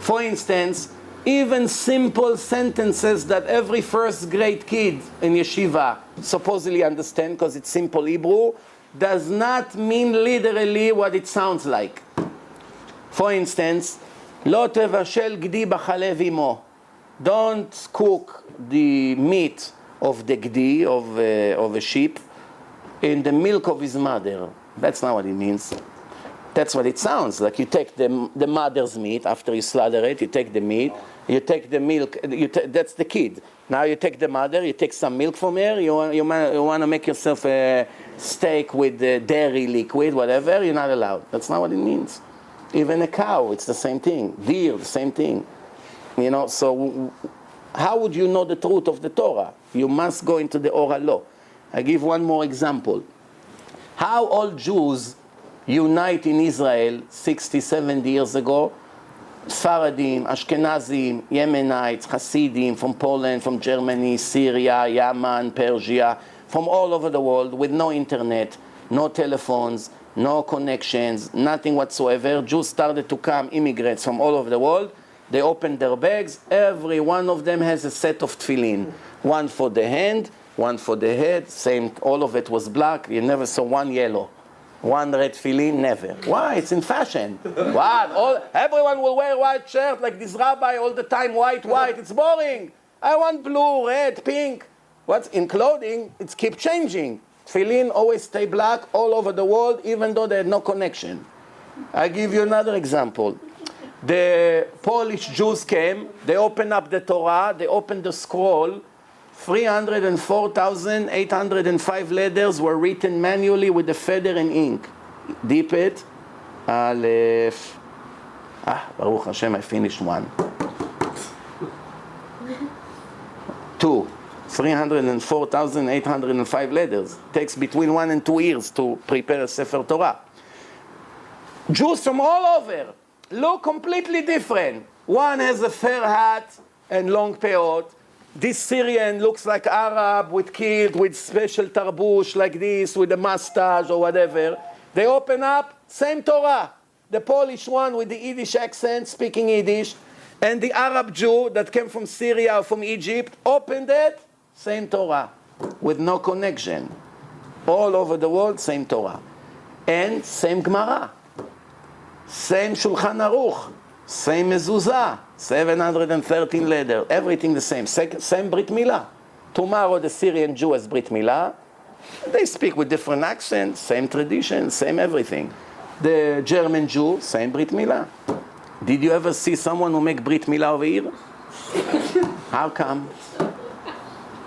For instance, even simple sentences that every first grade kid in yeshiva supposedly understand because it's simple Hebrew, does not mean literally what it sounds like. For instance, Lo tevashel gdi b'chalev imo. Don't cook the meat of the gdi, of a sheep, in the milk of his mother. That's not what it means. That's what it sounds like. You take the mother's meat, after you slaughter it, you take the meat, you take the milk, that's the kid. Now you take the mother, you take some milk from her, you want to make yourself a steak with dairy liquid, whatever, you're not allowed. That's not what it means. Even a cow, it's the same thing. Deer, the same thing. You know, so how would you know the truth of the Torah? You must go into the oral law. I give one more example. How all Jews unite in Israel 60, 70 years ago? Sfaradim, Ashkenazim, Yemenites, Hasidim from Poland, from Germany, Syria, Yemen, Persia, from all over the world with no internet, no telephones, no connections, nothing whatsoever. Jews started to come, immigrants from all over the world. They opened their bags. Every one of them has a set of tefillin. One for the hand, one for the head. Same, all of it was black. You never saw one yellow. One red tefillin, never. Why? It's in fashion. What? Everyone will wear white shirt like this rabbi all the time, white. It's boring. I want blue, red, pink. What's in clothing? It's keep changing. Tefillin always stay black all over the world, even though they had no connection. I give you another example. The Polish Jews came, they opened up the Torah, they opened the scroll. 304,805 letters were written manually with a feather and ink. Deep it. Aleph. Baruch Hashem, I finished one. 2. 304,805 letters. Takes between 1 and 2 years to prepare a Sefer Torah. Jews from all over look completely different. One has a fair hat and long peot. This Syrian looks like Arab with kid, with special tarbush like this, with a mustache or whatever. They open up, same Torah. The Polish one with the Yiddish accent, speaking Yiddish, and the Arab Jew that came from Syria or from Egypt, opened it, same Torah, with no connection. All over the world, same Torah. And same Gemara. Same Shulchan Aruch, same mezuzah, 713 letters, everything the same. Same Brit Milah. Tomorrow the Syrian Jew has Brit Milah. They speak with different accents, same tradition, same everything. The German Jew, same Brit Milah. Did you ever see someone who make Brit Milah over here? How come?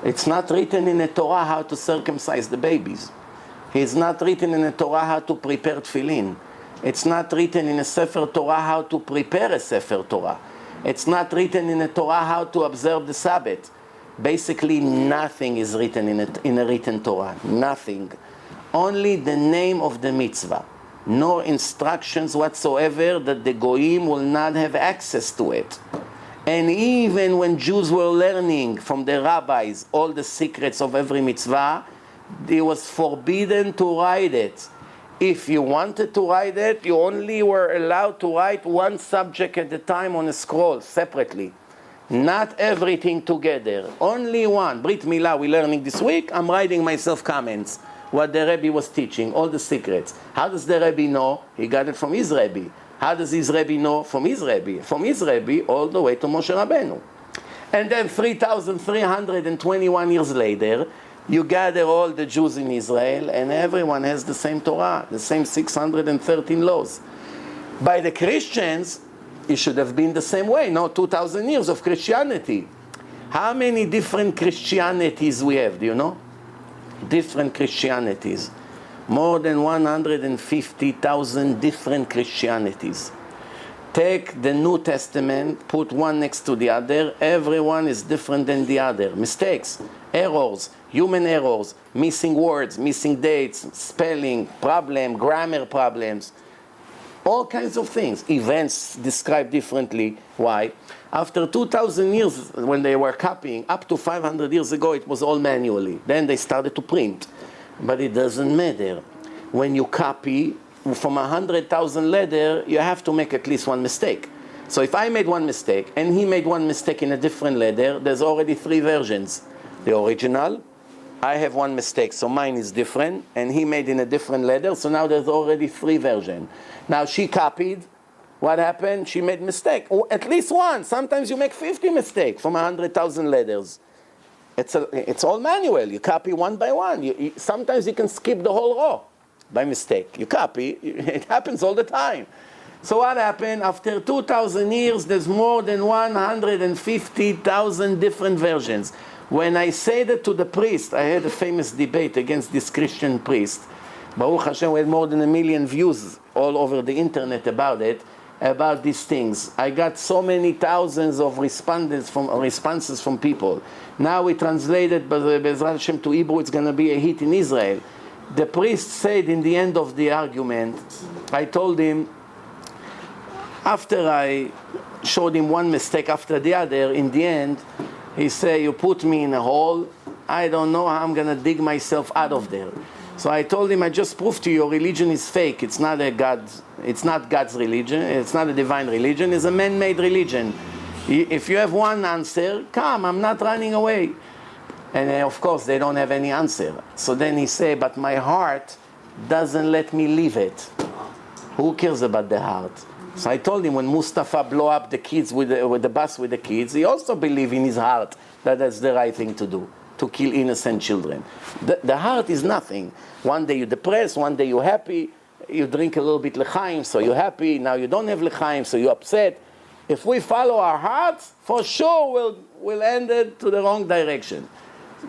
It's not written in the Torah how to circumcise the babies. It's not written in the Torah how to prepare tefillin. It's not written in a Sefer Torah how to prepare a Sefer Torah. It's not written in a Torah how to observe the Sabbath. Basically, nothing is written in a written Torah. Nothing. Only the name of the mitzvah. No instructions whatsoever that the Goyim will not have access to it. And even when Jews were learning from the rabbis all the secrets of every mitzvah, it was forbidden to write it. If you wanted to write it, you only were allowed to write one subject at a time on a scroll, separately. Not everything together. Only one. Brit Milah we're learning this week. I'm writing myself comments. what the Rabbi was teaching, all the secrets. How does the Rabbi know? He got it from his Rabbi. How does his Rabbi know? From his Rabbi. From his Rabbi all the way to Moshe Rabbeinu. And then 3,321 years later, you gather all the Jews in Israel, and everyone has the same Torah, the same 613 laws. By the Christians, it should have been the same way, no? 2,000 years of Christianity. How many different Christianities we have, do you know? Different Christianities. More than 150,000 different Christianities. Take the New Testament, put one next to the other, everyone is different than the other. Mistakes, errors, human errors, missing words, missing dates, spelling, problem, grammar problems, all kinds of things. Events described differently. Why? After 2,000 years, when they were copying, up to 500 years ago, it was all manually. Then they started to print. But it doesn't matter. When you copy from 100,000 letter, you have to make at least one mistake. So if I made one mistake, and he made one mistake in a different letter, there's already 3 versions. The original, I have one mistake, so mine is different, and he made in a different letter, so now there's already 3 versions. Now she copied. What happened? She made mistake. Or at least one. Sometimes you make 50 mistakes from 100,000 letters. It's all manual. You copy one by one. Sometimes you can skip the whole row by mistake. You copy. It happens all the time. So what happened? After 2,000 years, there's more than 150,000 different versions. When I say that to the priest, I had a famous debate against this Christian priest. Baruch Hashem, we had more than 1 million views all over the internet about it, about these things. I got so many thousands of responses from people. Now we translated Mizrachi Hashem to Hebrew. It's going to be a hit in Israel. The priest said in the end of the argument, I told him, after I showed him one mistake after the other, in the end, he said, you put me in a hole, I don't know how I'm going to dig myself out of there. So I told him, I just proved to you, your religion is fake. It's not God's religion. It's not a divine religion. It's a man-made religion. If you have one answer, come, I'm not running away. And of course, they don't have any answer. So then he said, but my heart doesn't let me leave it. Who cares about the heart? So I told him, when Mustafa blew up the kids with the bus with the kids, he also believed in his heart that that's the right thing to do, to kill innocent children. The heart is nothing. One day you're depressed, one day you're happy, you drink a little bit l'chaim, so you're happy, now you don't have l'chaim, so you're upset. If we follow our hearts, for sure we'll end it to the wrong direction.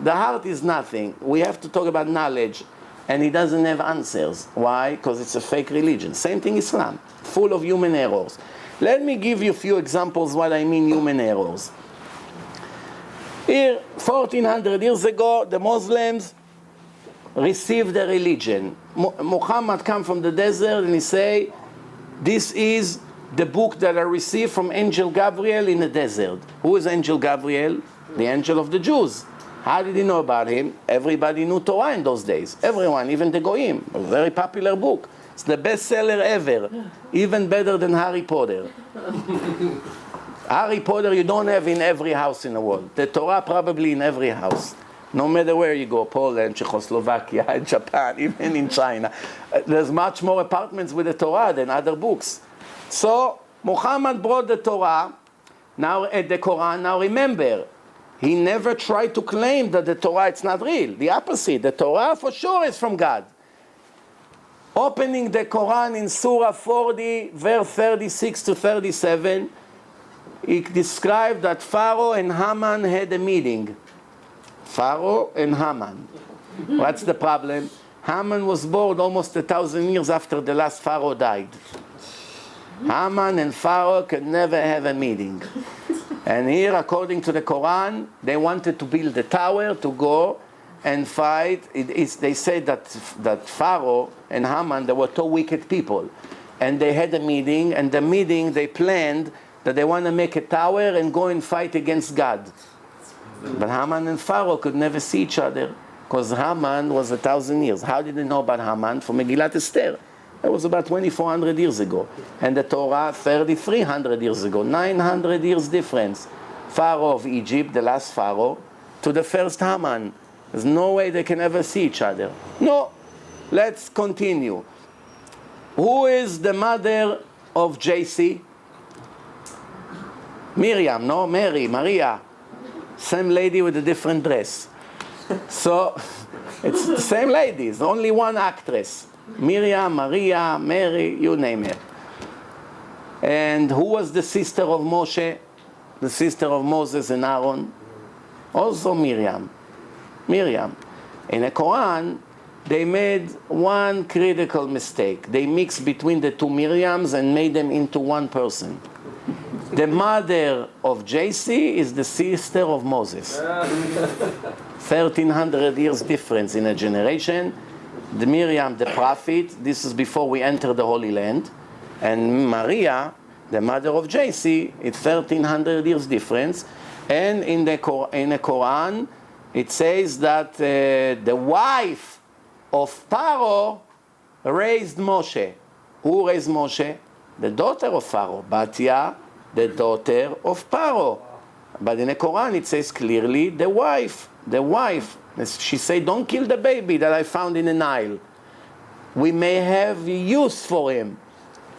The heart is nothing. We have to talk about knowledge, and it doesn't have answers. Why? Because it's a fake religion. Same thing Islam, full of human errors. Let me give you a few examples what I mean human errors. Here, 1,400 years ago, the Muslims received the religion. Muhammad come from the desert and he say, this is the book that I received from Angel Gabriel in the desert. Who is Angel Gabriel? The angel of the Jews. How did he know about him? Everybody knew Torah in those days. Everyone, even the Goyim. A very popular book. It's the best seller ever. Even better than Harry Potter. Harry Potter you don't have in every house in the world. The Torah probably in every house. No matter where you go, Poland, Czechoslovakia, Japan, even in China. There's much more apartments with the Torah than other books. So, Muhammad brought the Torah, now at the Quran. Now remember, he never tried to claim that the Torah is not real. The opposite, the Torah for sure is from God. Opening the Quran in Surah 40, verse 36 to 37, it described that Pharaoh and Haman had a meeting. Pharaoh and Haman. What's the problem? Haman was born almost 1,000 years after the last Pharaoh died. Haman and Pharaoh could never have a meeting. And here, according to the Quran, they wanted to build a tower to go and fight. They said that Pharaoh and Haman, they were two wicked people. And they had a meeting, and the meeting they planned that they want to make a tower and go and fight against God. But Haman and Pharaoh could never see each other, because Haman was 1,000 years. How did they know about Haman? From Megillat Esther. That was about 2,400 years ago. And the Torah, 3,300 years ago. 900 years difference. Pharaoh of Egypt, the last Pharaoh, to the first Haman. There's no way they can ever see each other. No. Let's continue. Who is the mother of JC? Miriam, no? Mary, Maria. Same lady with a different dress. So, it's the same ladies, only one actress. Miriam, Maria, Mary, you name it. And who was the sister of Moshe? The sister of Moses and Aaron? Also Miriam. Miriam. In the Quran, they made one critical mistake. They mixed between the two Miriams and made them into one person. The mother of JC is the sister of Moses. 1,300 years difference in a generation. The Miriam, the prophet, this is before we enter the Holy Land. And Maria, the mother of JC, it's 1,300 years difference. And in the Quran, it says that the wife of Paro raised Moshe. Who raised Moshe? The daughter of Pharaoh, Batia, the daughter of Paro. But in the Quran it says clearly the wife. She said, don't kill the baby that I found in the Nile. We may have use for him.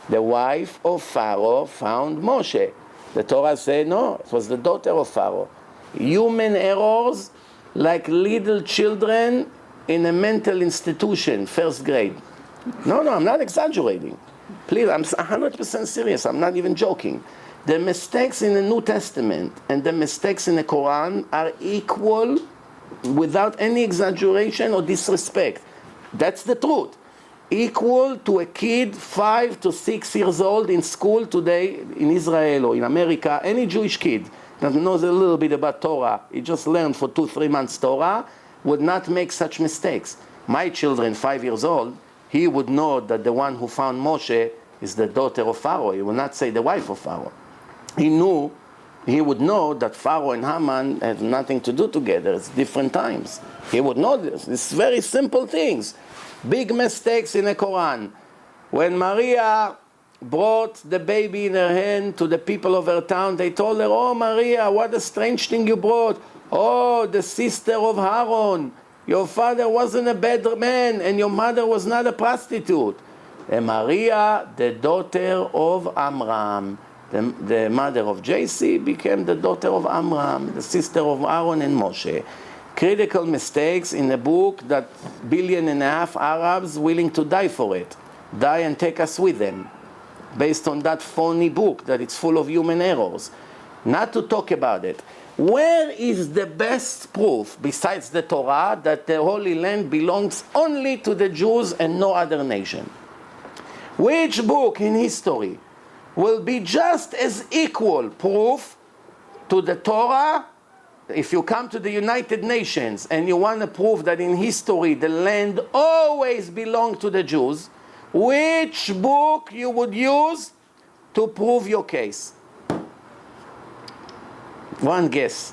The wife of Pharaoh found Moshe. The Torah said, no, it was the daughter of Pharaoh. Human errors like little children in a mental institution, first grade. No, I'm not exaggerating. Please, I'm 100% serious. I'm not even joking. The mistakes in the New Testament and the mistakes in the Quran are equal without any exaggeration or disrespect. That's the truth. Equal to a kid 5 to 6 years old in school today in Israel or in America, any Jewish kid that knows a little bit about Torah, he just learned for 2-3 months Torah, would not make such mistakes. My children, 5 years old, he would know that the one who found Moshe is the daughter of Pharaoh. He would not say the wife of Pharaoh. He would know that Pharaoh and Haman have nothing to do together. It's different times. He would know this. It's very simple things. Big mistakes in the Quran. When Maria brought the baby in her hand to the people of her town, they told her, oh Maria, what a strange thing you brought. Oh, the sister of Aaron. Your father wasn't a bad man and your mother was not a prostitute. And Maria, the daughter of Amram, the mother of JC, became the daughter of Amram, the sister of Aaron and Moshe. Critical mistakes in a book that 1.5 billion Arabs willing to die for it. Die and take us with them. Based on that phony book that it's full of human errors. Not to talk about it. Where is the best proof, besides the Torah, that the Holy Land belongs only to the Jews and no other nation? Which book in history will be just as equal proof to the Torah? If you come to the United Nations and you want to prove that in history the land always belonged to the Jews, which book you would use to prove your case? One guess.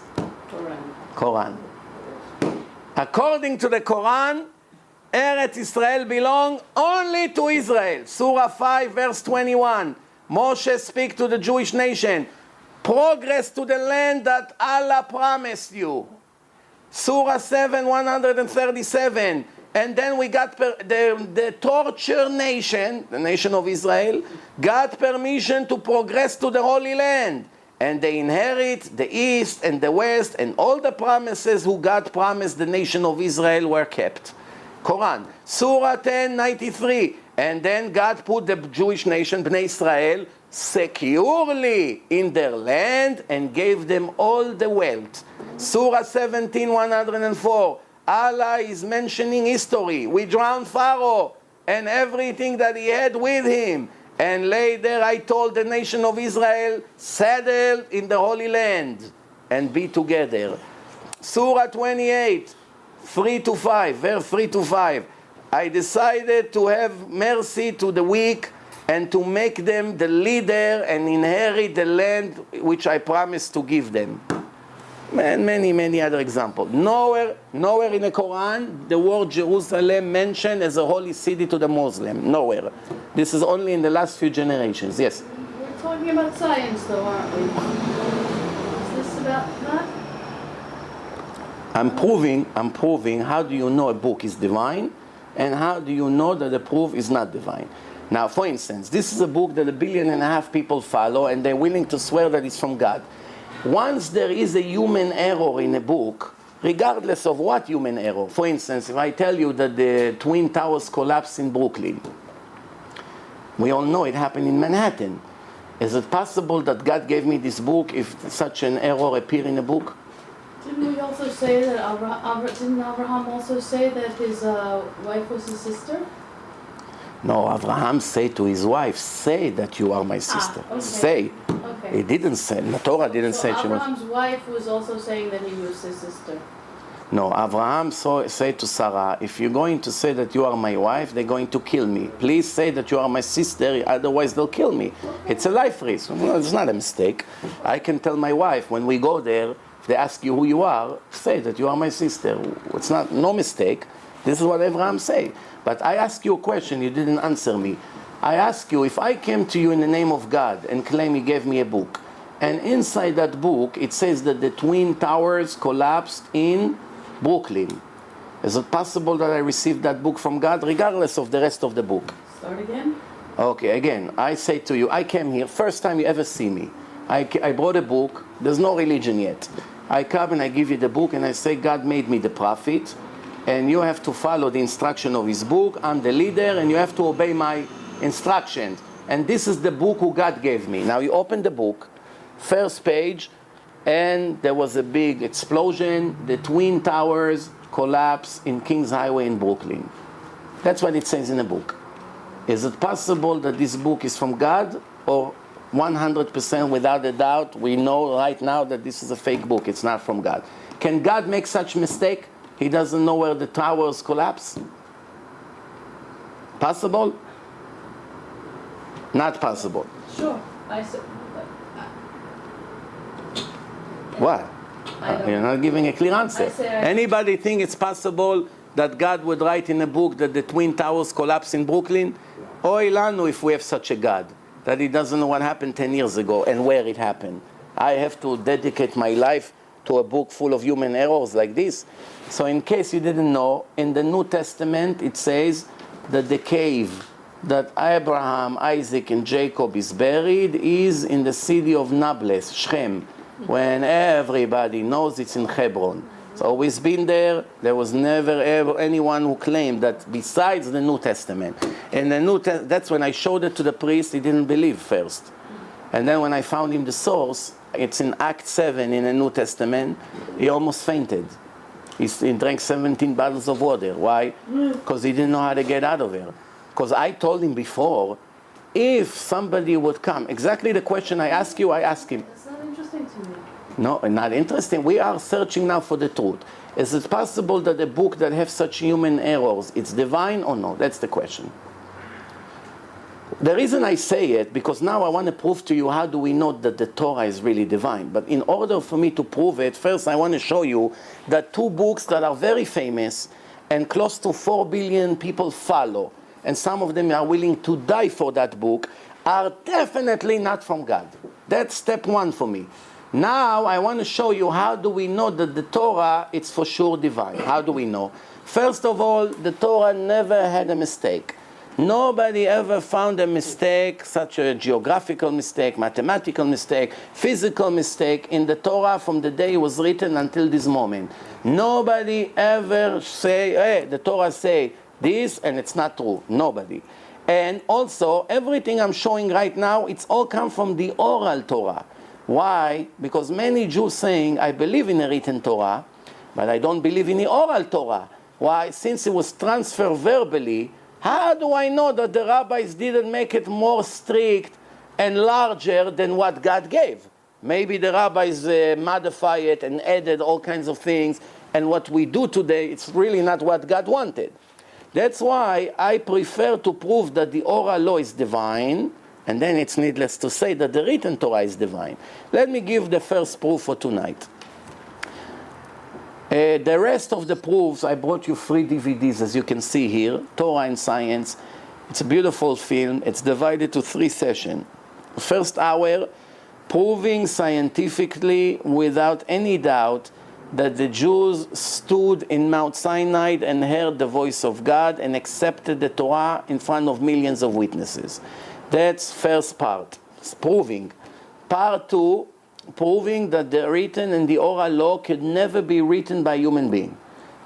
Quran. According to the Quran, Eretz Israel belong only to Israel. Surah 5, verse 21. Moshe speak to the Jewish nation. Progress to the land that Allah promised you. Surah 7, 137. And then we got the torture nation, the nation of Israel, got permission to progress to the Holy Land. And they inherit the East and the West, and all the promises who God promised the nation of Israel were kept. Quran, Surah 10, 93. And then God put the Jewish nation, Bnei Israel, securely in their land and gave them all the wealth. Surah 17, 104. Allah is mentioning history. We drowned Pharaoh and everything that he had with him. And later I told the nation of Israel, settle in the Holy Land and be together. Surah 28, 3-5, verse 3-5. I decided to have mercy to the weak and to make them the leader and inherit the land which I promised to give them. And many other examples. Nowhere in the Quran the word Jerusalem mentioned as a holy city to the Muslim. Nowhere. This is only in the last few generations. Yes? We're talking about science though, aren't we? Is this about that? I'm proving, how do you know a book is divine, and how do you know that the proof is not divine? Now, for instance, this is a book that 1.5 billion people follow, and they're willing to swear that it's from God. Once there is a human error in a book, regardless of what human error, for instance, if I tell you that the Twin Towers collapsed in Brooklyn, we all know it happened in Manhattan. Is it possible that God gave me this book if such an error appeared in a book? Didn't we also say that didn't Abraham also say that his wife was his sister? No, Abraham said to his wife, say that you are my sister. Okay. Say. Okay. He didn't say, the Torah didn't say she was. Abraham's wife was also saying that he was his sister. No, Abraham said to Sarah, if you're going to say that you are my wife, they're going to kill me. Please say that you are my sister, otherwise they'll kill me. It's a life risk. Well, it's not a mistake. I can tell my wife, when we go there, if they ask you who you are, say that you are my sister. It's no mistake. This is what Abraham said. But I ask you a question, you didn't answer me. I ask you, if I came to you in the name of God and claim He gave me a book, and inside that book it says that the Twin Towers collapsed in Brooklyn, is it possible that I received that book from God, regardless of the rest of the book? Start again. Okay, again, I say to you, I came here, first time you ever see me. I brought a book, there's no religion yet. I come and I give you the book and I say, God made me the prophet, and you have to follow the instruction of His book. I'm the leader, and you have to obey my instructions. And this is the book who God gave me. Now you open the book, first page, and there was a big explosion. The Twin Towers collapsed in Kings Highway in Brooklyn. That's what it says in the book. Is it possible that this book is from God, or 100% without a doubt we know right now that this is a fake book, it's not from God? Can God make such mistake? He doesn't know where the towers collapse? Possible? Not possible. Sure. I said. What? I don't You're not giving a clear answer. I Anybody think it's possible that God would write in a book that the Twin Towers collapsed in Brooklyn? Oy lanu if we have such a God, that He doesn't know what happened 10 years ago and where it happened. I have to dedicate my life to a book full of human errors like this. So in case you didn't know, in the New Testament it says that the cave that Abraham, Isaac, and Jacob is buried is in the city of Nablus, Shechem, when everybody knows it's in Hebron. It's always been there. There was never ever anyone who claimed that besides the New Testament. And the that's when I showed it to the priest, he didn't believe first. And then when I found him the source, it's in Act 7 in the New Testament, he almost fainted. He drank 17 bottles of water. Why? Because he didn't know how to get out of there. Because I told him before, if somebody would come, exactly the question I ask you, I ask him. That's not interesting to me. No, not interesting. We are searching now for the truth. Is it possible that a book that has such human errors, it's divine or no? That's the question. The reason I say it, because now I want to prove to you how do we know that the Torah is really divine. But in order for me to prove it, first I want to show you that two books that are very famous and close to 4 billion people follow, and some of them are willing to die for that book, are definitely not from God. That's step one for me. Now I want to show you how do we know that the Torah is for sure divine. How do we know? First of all, the Torah never had a mistake. Nobody ever found a mistake, such a geographical mistake, mathematical mistake, physical mistake in the Torah from the day it was written until this moment. Nobody ever say, hey, the Torah say this and it's not true. Nobody. And also, everything I'm showing right now, it's all come from the oral Torah. Why? Because many Jews saying, I believe in a written Torah, but I don't believe in the oral Torah. Why? Since it was transferred verbally, how do I know that the rabbis didn't make it more strict and larger than what God gave? Maybe the rabbis modified it and added all kinds of things, and what we do today, it's really not what God wanted. That's why I prefer to prove that the oral law is divine, and then it's needless to say that the written Torah is divine. Let me give the first proof for tonight. The rest of the proofs, I brought you 3 DVDs, as you can see here, Torah and Science. It's a beautiful film. It's divided to 3 sessions. First hour, proving scientifically, without any doubt, that the Jews stood in Mount Sinai and heard the voice of God and accepted the Torah in front of millions of witnesses. That's first part, it's proving. Part two, proving that the written and the oral law could never be written by a human being.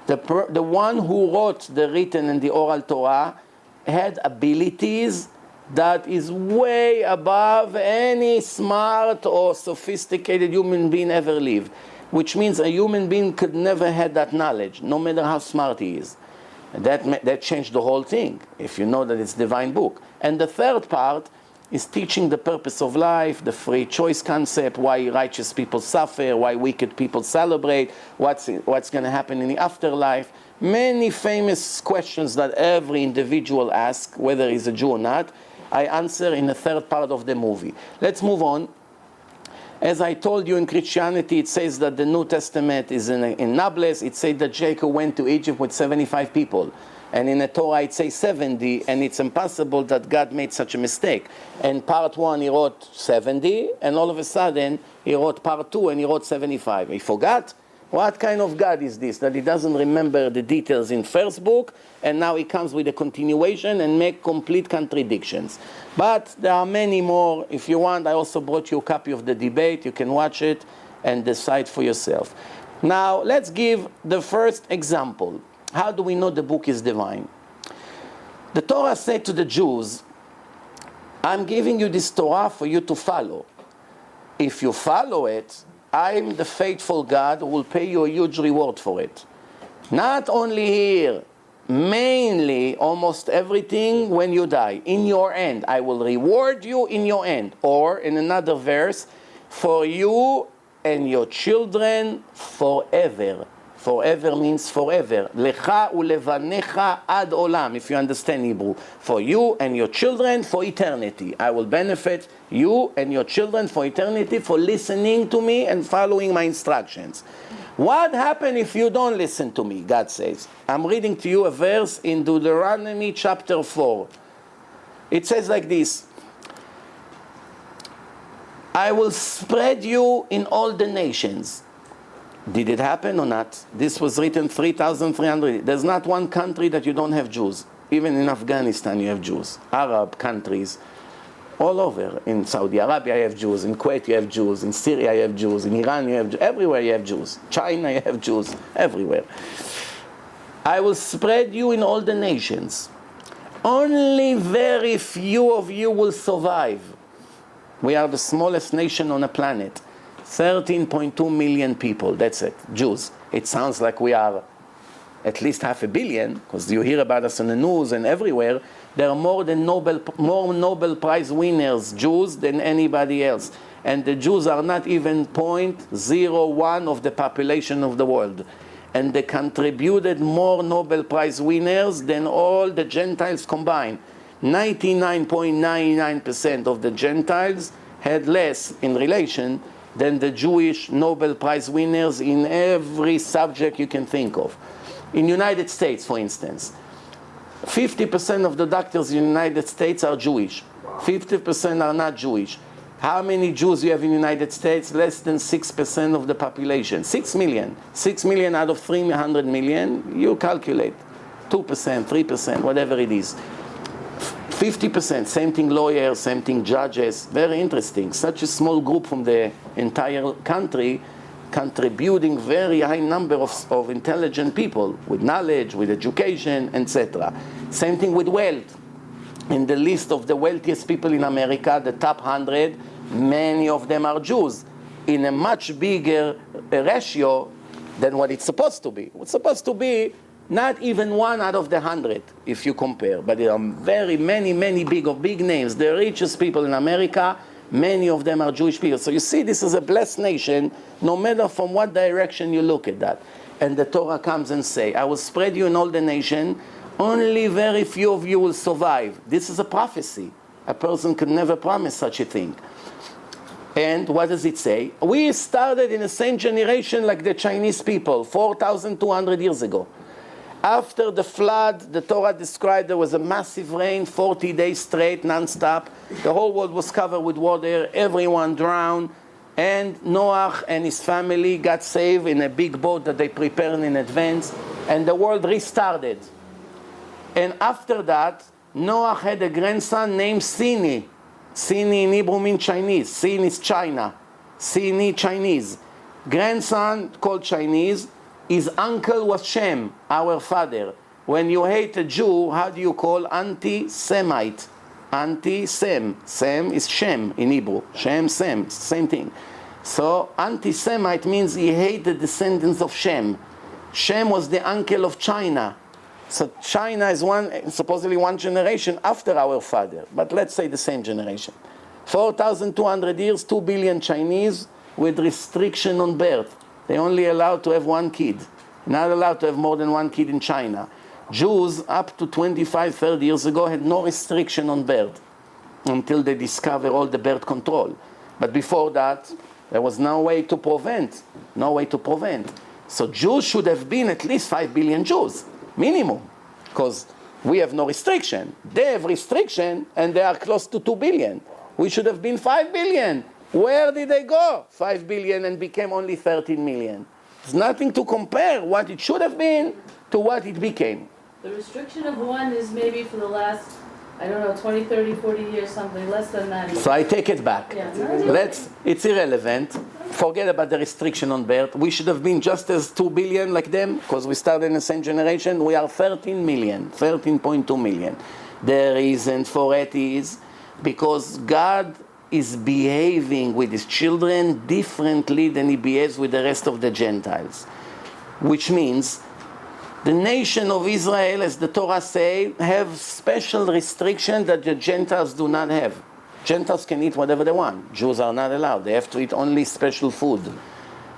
The one who wrote the written and the oral Torah had abilities that is way above any smart or sophisticated human being ever lived, which means a human being could never have that knowledge, no matter how smart he is. And that changed the whole thing, if you know that it's divine book. And the third part is teaching the purpose of life, the free choice concept, why righteous people suffer, why wicked people celebrate, what's going to happen in the afterlife. Many famous questions that every individual asks, whether he's a Jew or not, I answer in the third part of the movie. Let's move on. As I told you, in Christianity, it says that the New Testament is in Nablus. It says that Jacob went to Egypt with 75 people. And in the Torah, it says 70, and it's impossible that God made such a mistake. And part 1, he wrote 70, and all of a sudden, he wrote part 2, and he wrote 75. He forgot? What kind of God is this, that he doesn't remember the details in first book, and now he comes with a continuation and make complete contradictions? But there are many more. If you want, I also brought you a copy of the debate. You can watch it and decide for yourself. Now, let's give the first example. How do we know the book is divine? The Torah said to the Jews, I'm giving you this Torah for you to follow. If you follow it, I'm the faithful God who will pay you a huge reward for it. Not only here, mainly almost everything when you die. In your end, I will reward you in your end. Or in another verse, for you and your children forever. Forever means forever. Lecha ulevanecha ad olam, if you understand Hebrew. For you and your children for eternity. I will benefit you and your children for eternity for listening to me and following my instructions. What happens if you don't listen to me? God says. I'm reading to you a verse in Deuteronomy chapter 4. It says like this. I will spread you in all the nations. Did it happen or not? This was written 3,300. There's not one country that you don't have Jews. Even in Afghanistan you have Jews. Arab countries, all over. In Saudi Arabia you have Jews. In Kuwait you have Jews. In Syria you have Jews. In Iran you have Jews. Everywhere you have Jews. China you have Jews. Everywhere. I will spread you in all the nations. Only very few of you will survive. We are the smallest nation on the planet. 13.2 million people, that's it, Jews. It sounds like we are at least 500 million, because you hear about us on the news and everywhere. There are more Nobel Prize winners, Jews, than anybody else. And the Jews are not even 0.01 of the population of the world. And they contributed more Nobel Prize winners than all the Gentiles combined. 99.99% of the Gentiles had less in relation than the Jewish Nobel Prize winners in every subject you can think of. In the United States, for instance, 50% of the doctors in the United States are Jewish. 50% are not Jewish. How many Jews you have in the United States? Less than 6% of the population. 6 million. 6 million out of 300 million, you calculate. 2%, 3%, whatever it is. 50%, same thing lawyers, same thing judges. Very interesting. Such a small group from the entire country contributing very high number of intelligent people with knowledge, with education, etc. Same thing with wealth. In the list of the wealthiest people in America, the top 100, many of them are Jews, in a much bigger ratio than what it's supposed to be. It's supposed to be not even 1 out of the 100, if you compare. But there are very many big names. The richest people in America, many of them are Jewish people. So you see, this is a blessed nation, no matter from what direction you look at that. And the Torah comes and say, I will spread you in all the nation, only very few of you will survive. This is a prophecy. A person could never promise such a thing. And what does it say? We started in the same generation like the Chinese people, 4,200 years ago. After the flood, the Torah described there was a massive rain, 40 days straight, non-stop. The whole world was covered with water. Everyone drowned. And Noah and his family got saved in a big boat that they prepared in advance, and the world restarted. And after that, Noah had a grandson named Sini. Sini in Hebrew means Chinese. Sin is China. Sini, Chinese. Grandson called Chinese. His uncle was Shem, our father. When you hate a Jew, how do you call? Anti-Semite. Anti-Sem. Sem is Shem in Hebrew. Shem, Sem, same thing. So anti-Semite means he hated the descendants of Shem. Shem was the uncle of China. So China is supposedly one generation after our father, but let's say the same generation. 4,200 years, 2 billion Chinese with restriction on birth. They only allowed to have one kid. Not allowed to have more than one kid in China. Jews up to 25, 30 years ago had no restriction on birth until they discovered all the birth control. But before that, there was no way to prevent. No way to prevent. So Jews should have been at least 5 billion Jews, minimum, because we have no restriction. They have restriction, and they are close to 2 billion. We should have been 5 billion. Where did they go? 5 billion and became only 13 million. There's nothing to compare what it should have been to what it became. The restriction of one is maybe for the last, I don't know, 20, 30, 40 years, something less than that. So I take it back. Yeah. It's irrelevant. Forget about the restriction on birth. We should have been just as 2 billion like them, because we started in the same generation. We are 13 million, 13.2 million. The reason for it is because God is behaving with his children differently than he behaves with the rest of the Gentiles. Which means the nation of Israel, as the Torah says, have special restrictions that the Gentiles do not have. Gentiles can eat whatever they want. Jews are not allowed. They have to eat only special food.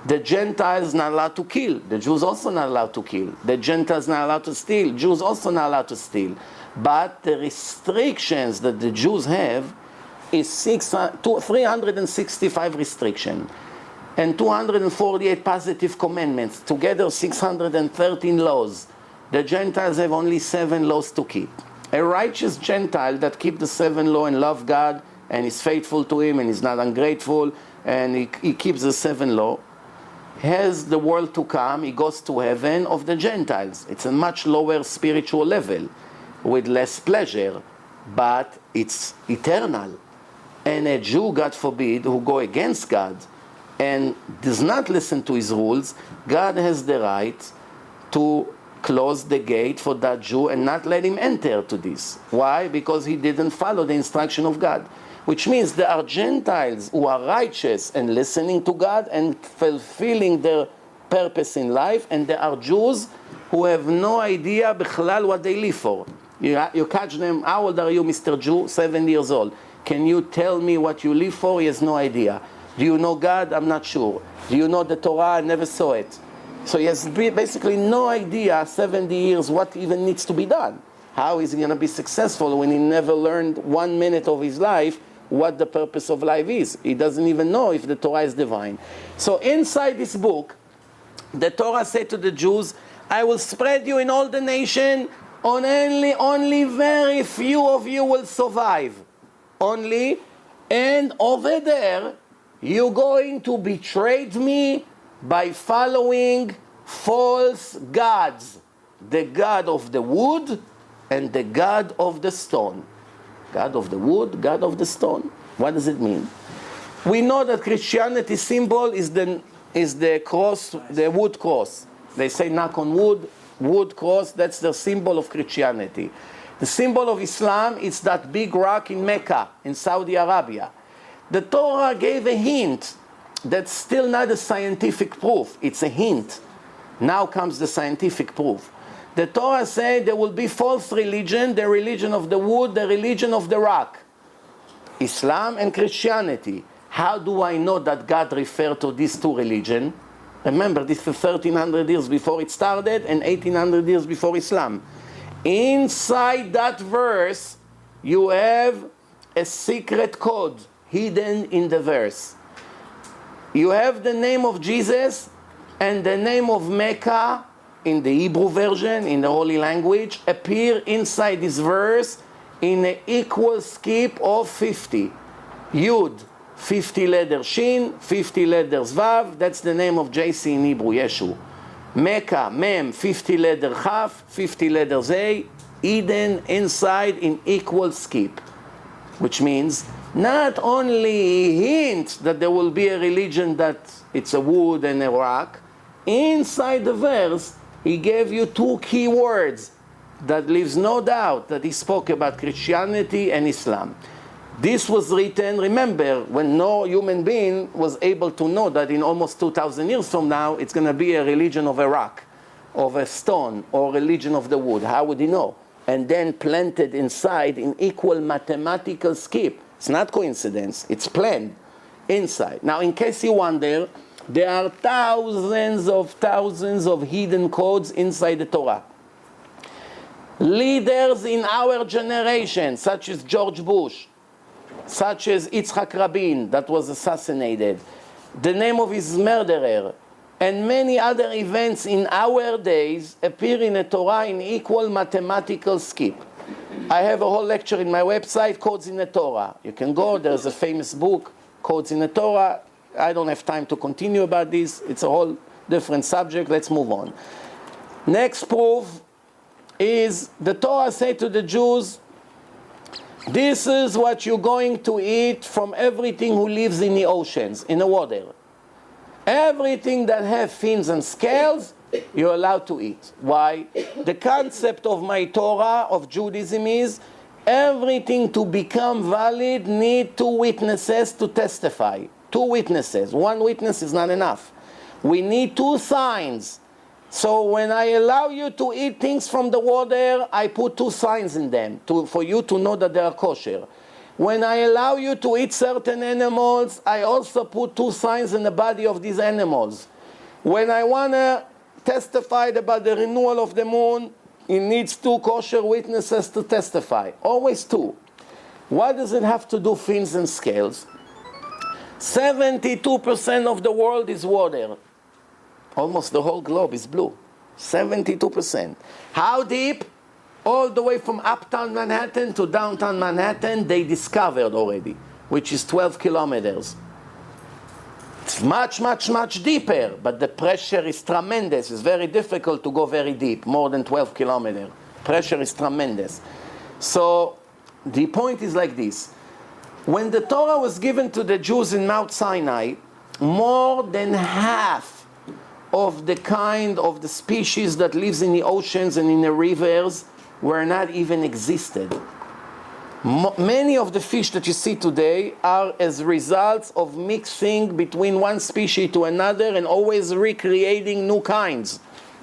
The Gentiles not allowed to kill. The Jews also not allowed to kill. The Gentiles not allowed to steal. Jews also not allowed to steal. But the restrictions that the Jews have is 365 restrictions and 248 positive commandments. Together 613 laws. The Gentiles have only 7 laws to keep. A righteous Gentile that keeps the 7 laws and loves God and is faithful to him and is not ungrateful and he keeps the 7 laws, has the world to come. He goes to heaven of the Gentiles. It's a much lower spiritual level with less pleasure, but it's eternal. And a Jew, God forbid, who go against God and does not listen to his rules, God has the right to close the gate for that Jew and not let him enter to this. Why? Because he didn't follow the instruction of God. Which means there are Gentiles who are righteous and listening to God and fulfilling their purpose in life, and there are Jews who have no idea bichlal what they live for. You catch them, how old are you, Mr. Jew? 7 years old. Can you tell me what you live for? He has no idea. Do you know God? I'm not sure. Do you know the Torah? I never saw it. So he has basically no idea, 70 years, what even needs to be done. How is he going to be successful when he never learned 1 minute of his life what the purpose of life is? He doesn't even know if the Torah is divine. So inside this book, the Torah said to the Jews, I will spread you in all the nation, only very few of you will survive. Only, and over there, you're going to betray me by following false gods. The God of the wood and the God of the stone. God of the wood, God of the stone. What does it mean? We know that Christianity symbol is the cross, the wood cross. They say knock on wood, wood cross, that's the symbol of Christianity. The symbol of Islam is that big rock in Mecca, in Saudi Arabia. The Torah gave a hint that's still not a scientific proof. It's a hint. Now comes the scientific proof. The Torah said there will be false religion, the religion of the wood, the religion of the rock. Islam and Christianity. How do I know that God referred to these two religions? Remember, this is 1,300 years before it started and 1,800 years before Islam. Inside that verse, you have a secret code hidden in the verse. You have the name of Jesus and the name of Mecca in the Hebrew version, in the Holy Language, appear inside this verse in an equal skip of 50. Yud, 50 letters Shin, 50 letters Vav, that's the name of JC in Hebrew, Yeshu. Mecca, Mem, 50 letters Chaf, 50 letters A, Eden inside in equal skip. Which means not only hint that there will be a religion that it's a wood and a rock, inside the verse he gave you two key words that leaves no doubt that he spoke about Christianity and Islam. This was written, remember, when no human being was able to know that in almost 2,000 years from now it's going to be a religion of a rock, of a stone, or religion of the wood. How would he know? And then planted inside in equal mathematical skip. It's not coincidence, it's planned inside. Now, in case you wonder, there are thousands of hidden codes inside the Torah. Leaders in our generation, such as George Bush, such as Yitzhak Rabin, that was assassinated, the name of his murderer, and many other events in our days appear in the Torah in equal mathematical skip. I have a whole lecture in my website, Codes in the Torah. You can go, there's a famous book, Codes in the Torah. I don't have time to continue about this. It's a whole different subject. Let's move on. Next proof is the Torah said to the Jews, this is what you're going to eat from everything who lives in the oceans, in the water. Everything that have fins and scales, you're allowed to eat. Why? The concept of my Torah, of Judaism, is everything to become valid need two witnesses to testify. Two witnesses. One witness is not enough. We need two signs. So when I allow you to eat things from the water, I put two signs in them for you to know that they are kosher. When I allow you to eat certain animals, I also put two signs in the body of these animals. When I want to testify about the renewal of the moon, it needs two kosher witnesses to testify. Always two. What does it have to do, fins and scales? 72% of the world is water. Almost the whole globe is blue. 72%. How deep? All the way from uptown Manhattan to downtown Manhattan, they discovered already, which is 12 kilometers. It's much, much, much deeper, but the pressure is tremendous. It's very difficult to go very deep, more than 12 kilometers. Pressure is tremendous. So the point is like this. When the Torah was given to the Jews in Mount Sinai, more than half of the kind of the species that lives in the oceans and in the rivers were not even existed. Many of the fish that you see today are as results of mixing between one species to another and always recreating new kinds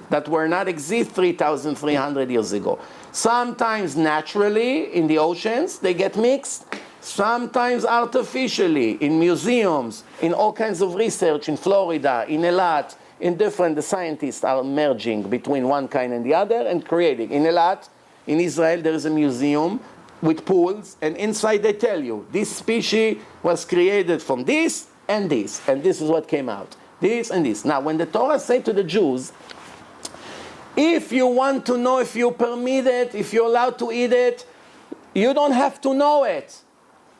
that were not exist 3,300 years ago. Sometimes naturally in the oceans they get mixed, sometimes artificially in museums, in all kinds of research in Florida, in Eilat, in different, the scientists are merging between one kind and the other and creating. In Eilat, in Israel, there is a museum with pools, and inside they tell you, this species was created from this, and this is what came out. This and this. Now, when the Torah said to the Jews, if you want to know if you permit it, if you're allowed to eat it, you don't have to know it.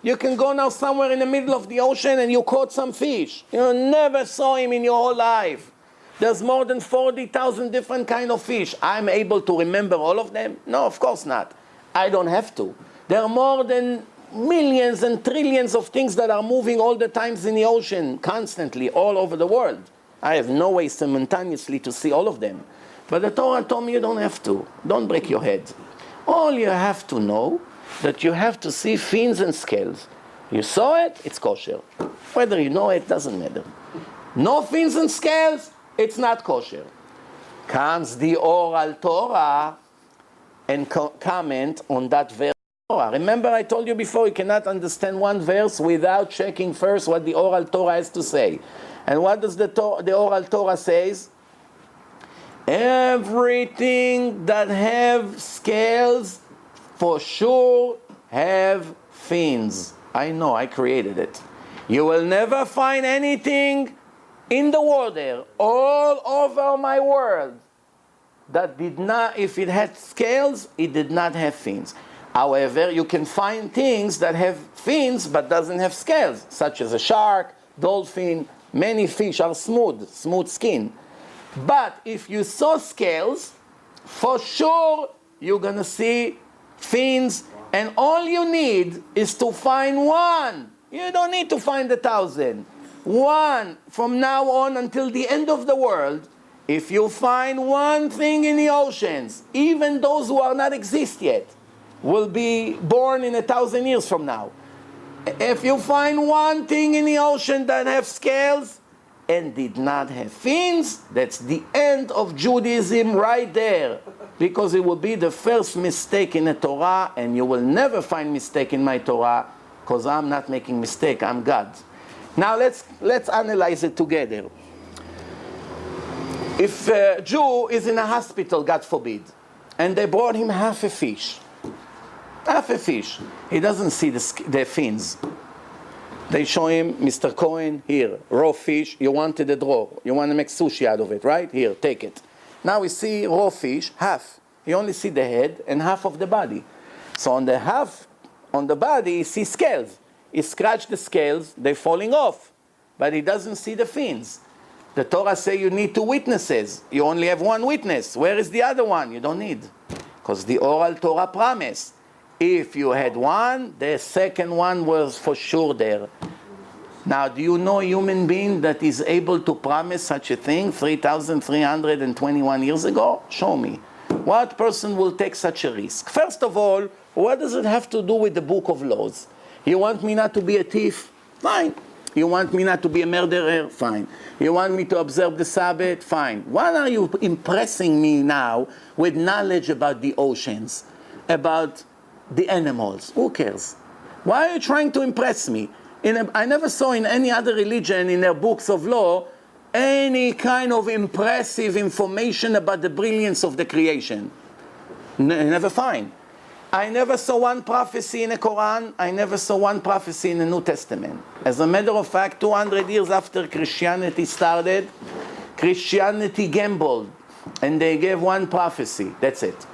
You can go now somewhere in the middle of the ocean and you caught some fish. You never saw him in your whole life. There's more than 40,000 different kind of fish. I'm able to remember all of them? No, of course not. I don't have to. There are more than millions and trillions of things that are moving all the times in the ocean, constantly, all over the world. I have no way simultaneously to see all of them. But the Torah told me you don't have to. Don't break your head. All you have to know that you have to see fins and scales. You saw it, it's kosher. Whether you know it, doesn't matter. No fins and scales, it's not kosher. Comes the oral Torah and comment on that verse. Remember I told you before, you cannot understand one verse without checking first what the oral Torah has to say. And what does the oral Torah says? Everything that have scales for sure have fins. I know, I created it. You will never find anything in the water, all over my world, that did not, if it had scales, it did not have fins. However, you can find things that have fins but doesn't have scales, such as a shark, dolphin. Many fish are smooth skin. But if you saw scales, for sure you're gonna see fins, and all you need is to find one. You don't need to find 1,000. One, from now on until the end of the world, if you find one thing in the oceans, even those who are not exist yet, will be born in 1,000 years from now. If you find one thing in the ocean that have scales and did not have fins, that's the end of Judaism right there. Because it will be the first mistake in the Torah, and you will never find mistake in my Torah, because I'm not making mistake, I'm God. Now let's analyze it together. If a Jew is in a hospital, God forbid, and they brought him half a fish, he doesn't see the fins. They show him, Mr. Cohen, here, raw fish, you wanted a draw, you want to make sushi out of it, right? Here, take it. Now we see raw fish, half. You only see the head and half of the body. So on the half, on the body, he sees scales. He scratched the scales, they're falling off. But he doesn't see the fins. The Torah says you need 2 witnesses. You only have 1 witness. Where is the other one? You don't need. Because the oral Torah promise. If you had 1, the second one was for sure there. Now, do you know a human being that is able to promise such a thing 3,321 years ago? Show me. What person will take such a risk? First of all, what does it have to do with the book of laws? You want me not to be a thief? Fine. You want me not to be a murderer? Fine. You want me to observe the Sabbath? Fine. Why are you impressing me now with knowledge about the oceans, about the animals? Who cares? Why are you trying to impress me? I never saw in any other religion, in their books of law, any kind of impressive information about the brilliance of the creation. Never find. I never saw one prophecy in the Quran. I never saw one prophecy in the New Testament. As a matter of fact, 200 years after Christianity started, Christianity gambled, and they gave one prophecy. That's it.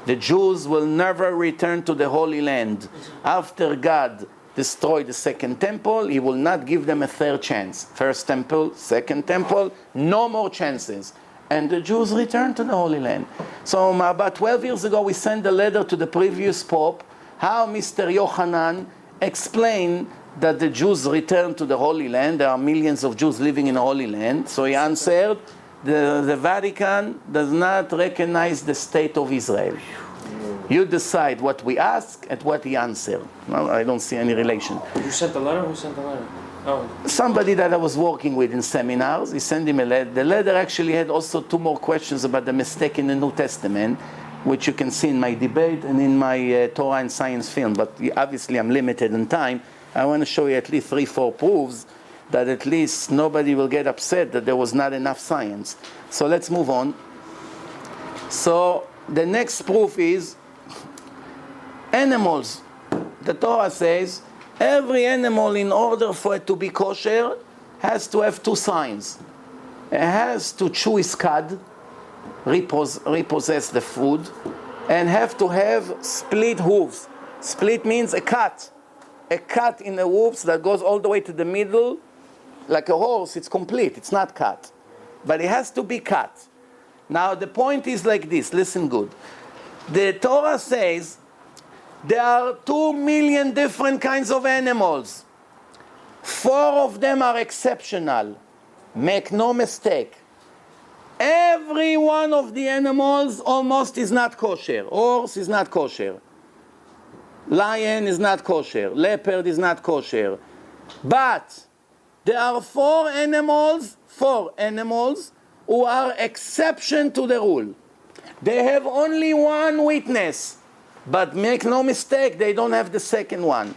The Jews will never return to the Holy Land. After God destroyed the second temple, he will not give them a third chance. First temple, second temple, no more chances. And the Jews returned to the Holy Land. So about 12 years ago, we sent a letter to the previous Pope, how Mr. Yochanan explained that the Jews returned to the Holy Land. There are millions of Jews living in the Holy Land. So he answered, the Vatican does not recognize the state of Israel. You decide what we ask and what he answered. No, I don't see any relation. You sent the letter? Who sent the letter? Oh. Somebody that I was working with in seminars, he sent him a letter. The letter actually had also 2 more questions about the mistake in the New Testament, which you can see in my debate and in my Torah and Science film. But obviously I'm limited in time. I want to show you at least 3-4 proofs that at least nobody will get upset that there was not enough science. So let's move on. So the next proof is animals. The Torah says every animal, in order for it to be kosher, has to have 2 signs. It has to chew its cud, repossess the food, and have to have split hooves. Split means a cut in the hooves that goes all the way to the middle. Like a horse, it's complete, it's not cut. But it has to be cut. Now the point is like this, listen good. The Torah says there are 2 million different kinds of animals. 4 of them are exceptional. Make no mistake. Every one of the animals almost is not kosher. Horse is not kosher. Lion is not kosher. Leopard is not kosher. But there are 4 animals who are exception to the rule. They have only 1 witness. But make no mistake, they don't have the second one.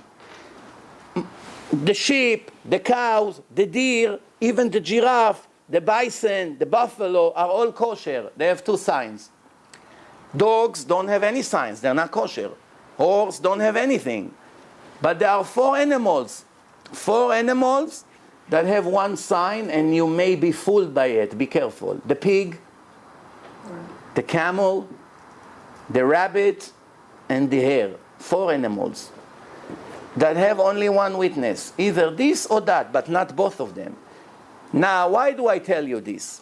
The sheep, the cows, the deer, even the giraffe, the bison, the buffalo are all kosher. They have 2 signs. Dogs don't have any signs. They're not kosher. Horse don't have anything. But there are 4 animals. 4 animals that have 1 sign, and you may be fooled by it. Be careful. The pig, the camel, the rabbit, and the hare. 4 animals that have only one witness, either this or that, but not both of them. Now, why do I tell you this?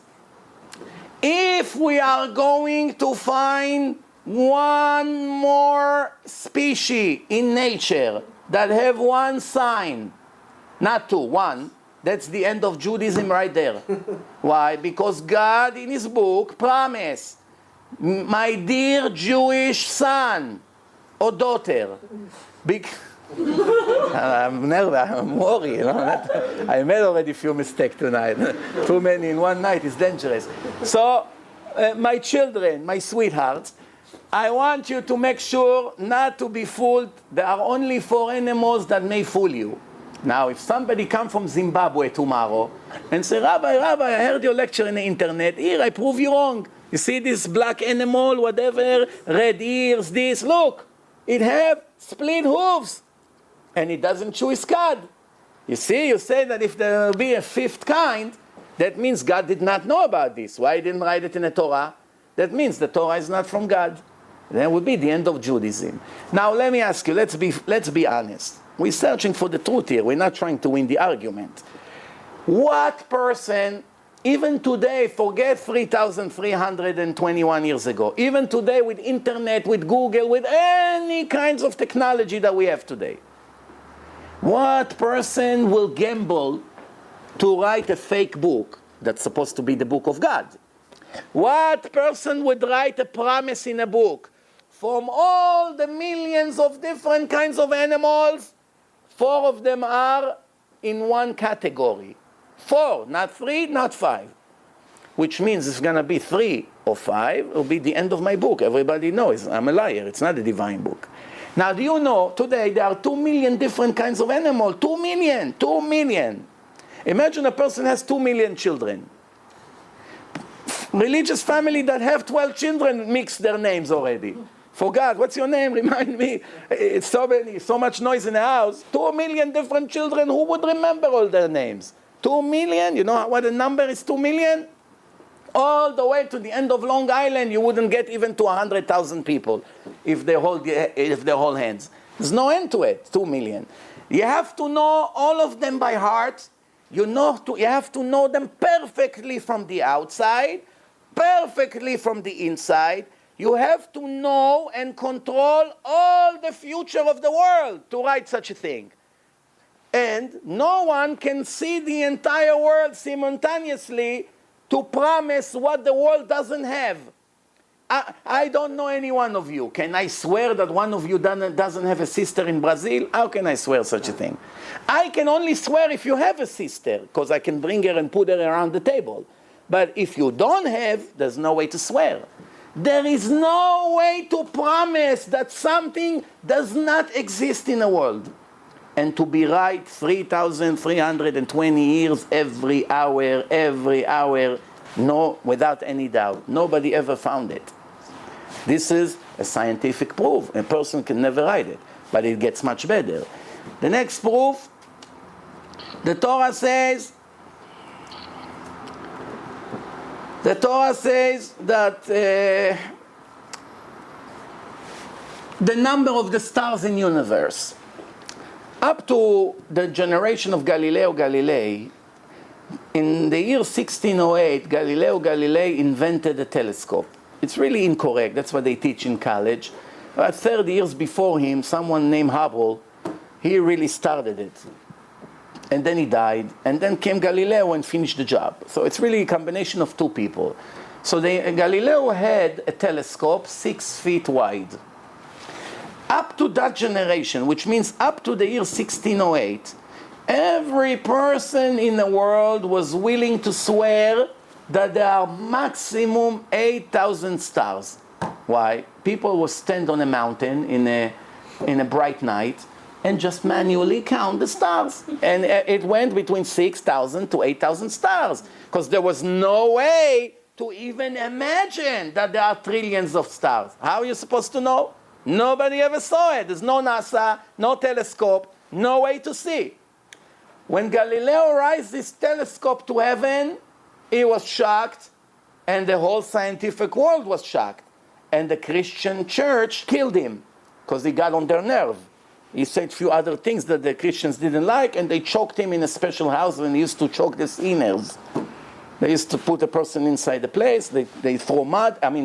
If we are going to find one more species in nature that have one sign, not two, one, that's the end of Judaism right there. Why? Because God in his book promised, my dear Jewish son or daughter, I'm nervous, I'm worried. You know? I made already a few mistakes tonight. Too many in one night is dangerous. So, my children, my sweethearts, I want you to make sure not to be fooled. There are only 4 animals that may fool you. Now, if somebody come from Zimbabwe tomorrow and say, Rabbi, I heard your lecture in the internet. Here, I prove you wrong. You see this black animal, whatever, red ears, this. Look, it have split hooves. And it doesn't chew his cud. You see, you say that if there will be a 5th kind, that means God did not know about this. Why he didn't write it in the Torah? That means the Torah is not from God. That would be the end of Judaism. Now let me ask you, let's be honest. We're searching for the truth here. We're not trying to win the argument. What person, even today, forget 3,321 years ago, even today with internet, with Google, with any kinds of technology that we have today, what person will gamble to write a fake book that's supposed to be the book of God? What person would write a promise in a book? From all the millions of different kinds of animals, 4 of them are in one category. 4, not 3, not 5. Which means it's going to be 3 or 5, it will be the end of my book. Everybody knows I'm a liar. It's not a divine book. Now, do you know, today there are 2 million different kinds of animals. 2 million. 2 million. Imagine a person has 2 million children. Religious family that have 12 children mix their names already. For God, what's your name? Remind me. It's so much noise in the house. 2 million different children. Who would remember all their names? 2 million? You know what the number is? 2 million? All the way to the end of Long Island, you wouldn't get even to 100,000 people if they hold hands. There's no end to it. 2 million. You have to know all of them by heart. You have to know them perfectly from the outside, perfectly from the inside. You have to know and control all the future of the world to write such a thing. And no one can see the entire world simultaneously to promise what the world doesn't have. I don't know any one of you. Can I swear that one of you doesn't have a sister in Brazil? How can I swear such a thing? I can only swear if you have a sister, because I can bring her and put her around the table. But if you don't have, there's no way to swear. There is no way to promise that something does not exist in the world. And to be right 3,320 years, every hour, no, without any doubt. Nobody ever found it. This is a scientific proof. A person can never write it, but it gets much better. The next proof, the Torah says that the number of the stars in the universe, up to the generation of Galileo Galilei, in the year 1608, Galileo Galilei invented a telescope. It's really incorrect. That's what they teach in college. About 30 years before him, someone named Hubble, he really started it. And then he died. And then came Galileo and finished the job. So it's really a combination of 2 people. So Galileo had a telescope 6 feet wide. Up to that generation, which means up to the year 1608, every person in the world was willing to swear that there are maximum 8,000 stars. Why? People would stand on a mountain in a bright night and just manually count the stars. And it went between 6,000 to 8,000 stars, because there was no way to even imagine that there are trillions of stars. How are you supposed to know? Nobody ever saw it. There's no NASA, no telescope, no way to see. When Galileo raised his telescope to heaven, he was shocked, and the whole scientific world was shocked. And the Christian church killed him, because he got on their nerve. He said a few other things that the Christians didn't like, and they choked him in a special house when they used to choke the sinners. They used to put a person inside the place, they throw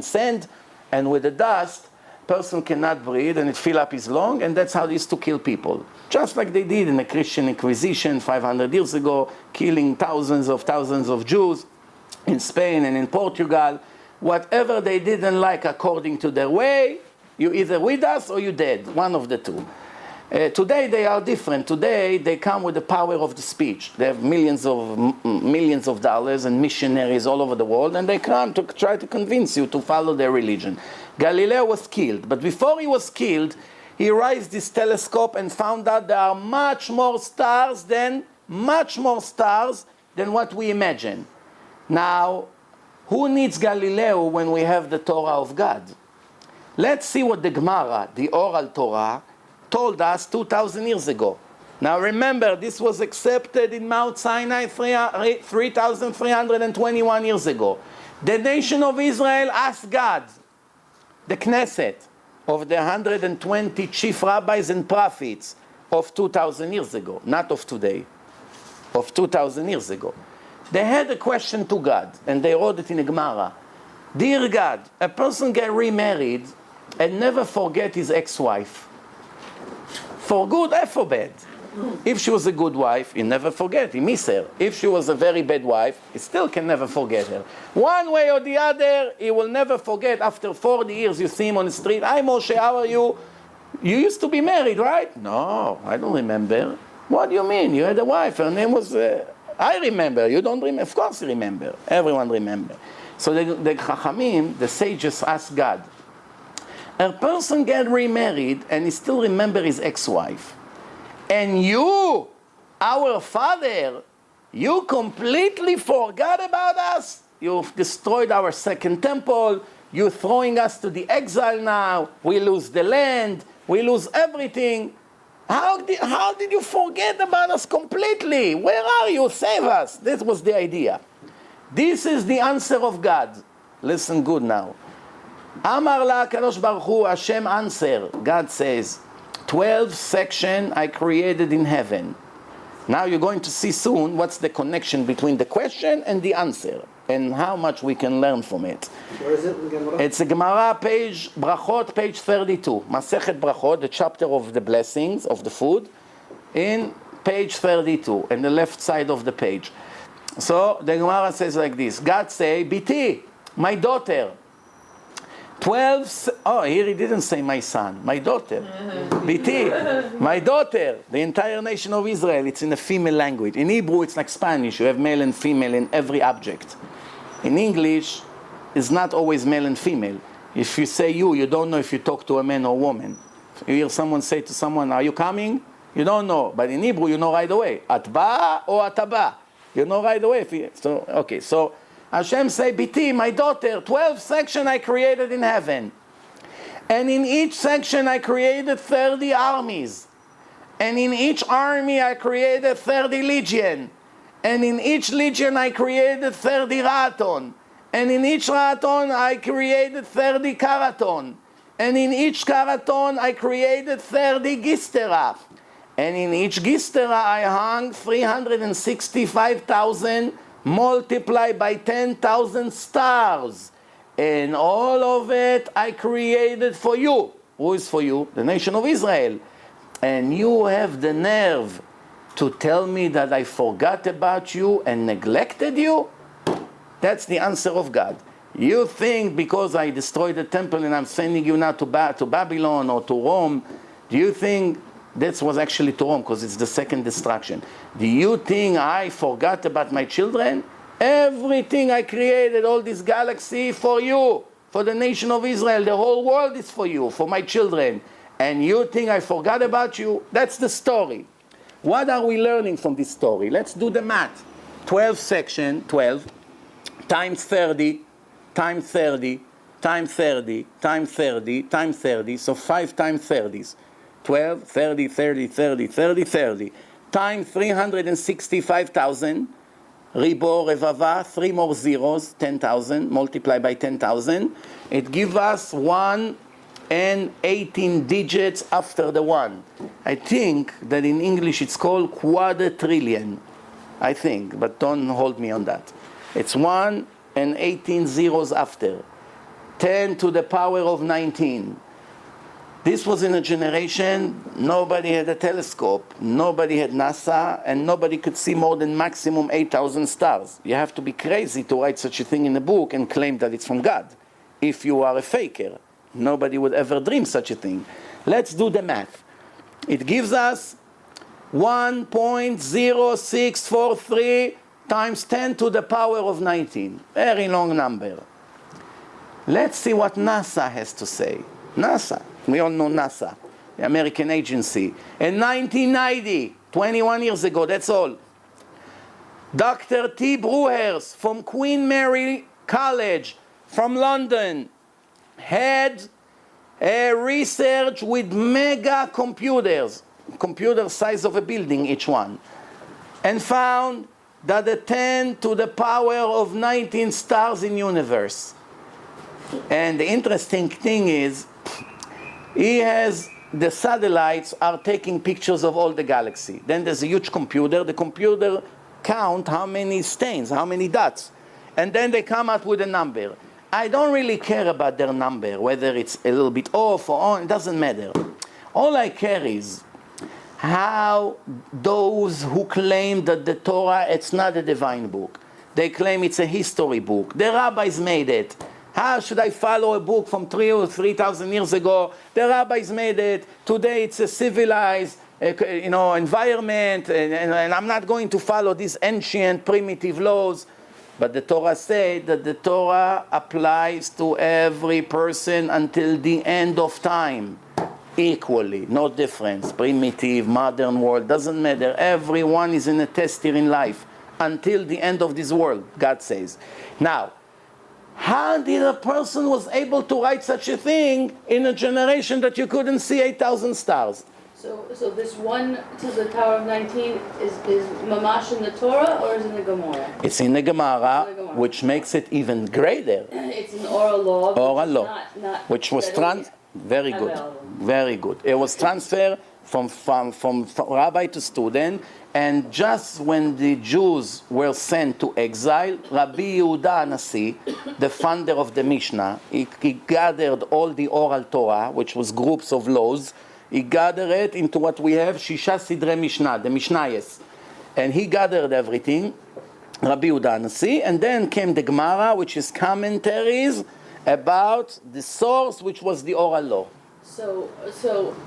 sand, and with the dust, person cannot breathe, and it fill up his lung, and that's how they used to kill people. Just like they did in the Christian Inquisition 500 years ago, killing thousands of Jews in Spain and in Portugal. Whatever they didn't like according to their way, you either with us or you dead, one of the two. Today they are different. Today they come with the power of the speech. They have millions of dollars and missionaries all over the world, and they come to try to convince you to follow their religion. Galileo was killed, but before he was killed, he raised his telescope and found out there are much more stars than what we imagine. Now, who needs Galileo when we have the Torah of God? Let's see what the Gemara, the oral Torah, told us 2,000 years ago. Now remember, this was accepted in Mount Sinai 3,321 years ago. The nation of Israel asked God, the Knesset, of the 120 chief rabbis and prophets of 2,000 years ago, not of today, of 2,000 years ago. They had a question to God, and they wrote it in a Gemara. Dear God, a person get remarried and never forget his ex-wife. For good or for bad. If she was a good wife, he never forget, he miss her. If she was a very bad wife, he still can never forget her. One way or the other, he will never forget. After 40 years, you see him on the street. Hi Moshe, how are you? You used to be married, right? No, I don't remember. What do you mean? You had a wife, her name was... I remember, you don't remember? Of course you remember. Everyone remember. So the Chachamim, the sages, ask God, a person get remarried and he still remember his ex-wife. And you, our father, you completely forgot about us. You've destroyed our second temple. You're throwing us to the exile now. We lose the land. We lose everything. How did you forget about us completely? Where are you? Save us. This was the idea. This is the answer of God. Listen good now. Amar la Kadosh Baruch Hu, Hashem answer. God says, 12 section I created in heaven. Now you're going to see soon what's the connection between the question and the answer, and how much we can learn from it. Where is it in Gemara? It's a Gemara, page Brachot, page 32. Masechet Brachot, the chapter of the blessings of the food, in page 32, in the left side of the page. So the Gemara says like this. God say, Biti, my daughter, 12, here he didn't say my son, my daughter. Biti, my daughter, the entire nation of Israel, it's in a female language. In Hebrew, it's like Spanish, you have male and female in every object. In English, it's not always male and female. If you say you don't know if you talk to a man or woman. If you hear someone say to someone, are you coming? You don't know. But in Hebrew, you know right away. Atba or ataba. You know right away. So Hashem say, Biti, my daughter, 12 section I created in heaven. And in each section I created 30 armies. And in each army I created 30 legion. And in each legion I created 30 raton. And in each raton I created 30 karaton. And in each karaton I created 30 gistera. And in each gistera I hung 365,000 multiplied by 10,000 stars. And all of it I created for you. Who is for you? The nation of Israel. And you have the nerve to tell me that I forgot about you and neglected you? That's the answer of God. You think because I destroyed the temple and I'm sending you now to Babylon or to Rome, do you think that was actually to Rome because it's the second destruction? Do you think I forgot about my children? Everything I created, all this galaxy for you, for the nation of Israel, the whole world is for you, for my children. And you think I forgot about you? That's the story. What are we learning from this story? Let's do the math. 12 section, 12, times 30, times 30, times 30, times 30, times 30, so 5 times 30s. 12, 30, 30, 30, 30, 30, times 365,000, Ribor, Revava, 3 more zeros, 10,000, multiplied by 10,000. It gives us 1 and 18 digits after the 1. I think that in English it's called quadrillion. I think, but don't hold me on that. It's 1 and 18 zeros after. 10 to the power of 19. This was in a generation, nobody had a telescope, nobody had NASA, and nobody could see more than maximum 8,000 stars. You have to be crazy to write such a thing in a book and claim that it's from God. If you are a faker, nobody would ever dream such a thing. Let's do the math. It gives us 1.0643 times 10 to the power of 19. Very long number. Let's see what NASA has to say. NASA. We all know NASA, the American agency. In 1990, 21 years ago, that's all, Dr. T. Brewers from Queen Mary College from London had a research with mega computers, computer size of a building each one, and found that the 10 to the power of 19 stars in universe. And the interesting thing is, he has, the satellites are taking pictures of all the galaxy. Then there's a huge computer. The computer count how many stains, how many dots. And then they come out with a number. I don't really care about their number, whether it's a little bit off or on, it doesn't matter. All I care is how those who claim that the Torah, it's not a divine book. They claim it's a history book. The rabbis made it. How should I follow a book from 3,000 or 3,000 years ago? The rabbis made it. Today it's a civilized environment, and I'm not going to follow these ancient primitive laws. But the Torah says that the Torah applies to every person until the end of time. Equally, no difference. Primitive, modern world, doesn't matter. Everyone is in a test here in life until the end of this world, God says. Now, how did a person was able to write such a thing in a generation that you couldn't see 8,000 stars? So this 1 to the power of 19 is mamash in the Torah or is it in the Gemara? It's in the Gemara, which makes it even greater. It's an oral law. Oral law, not which was very good, available. very good. It was transferred from rabbi to student, and just when the Jews were sent to exile, Rabbi Yehuda Anasi, the founder of the Mishnah, he gathered all the oral Torah, which was groups of laws. He gathered it into what we have, Shisha Sidre Mishnah, the Mishnayos. And he gathered everything, Rabbi Yehuda Anasi, and then came the Gemara, which is commentaries about the source, which was the oral law. So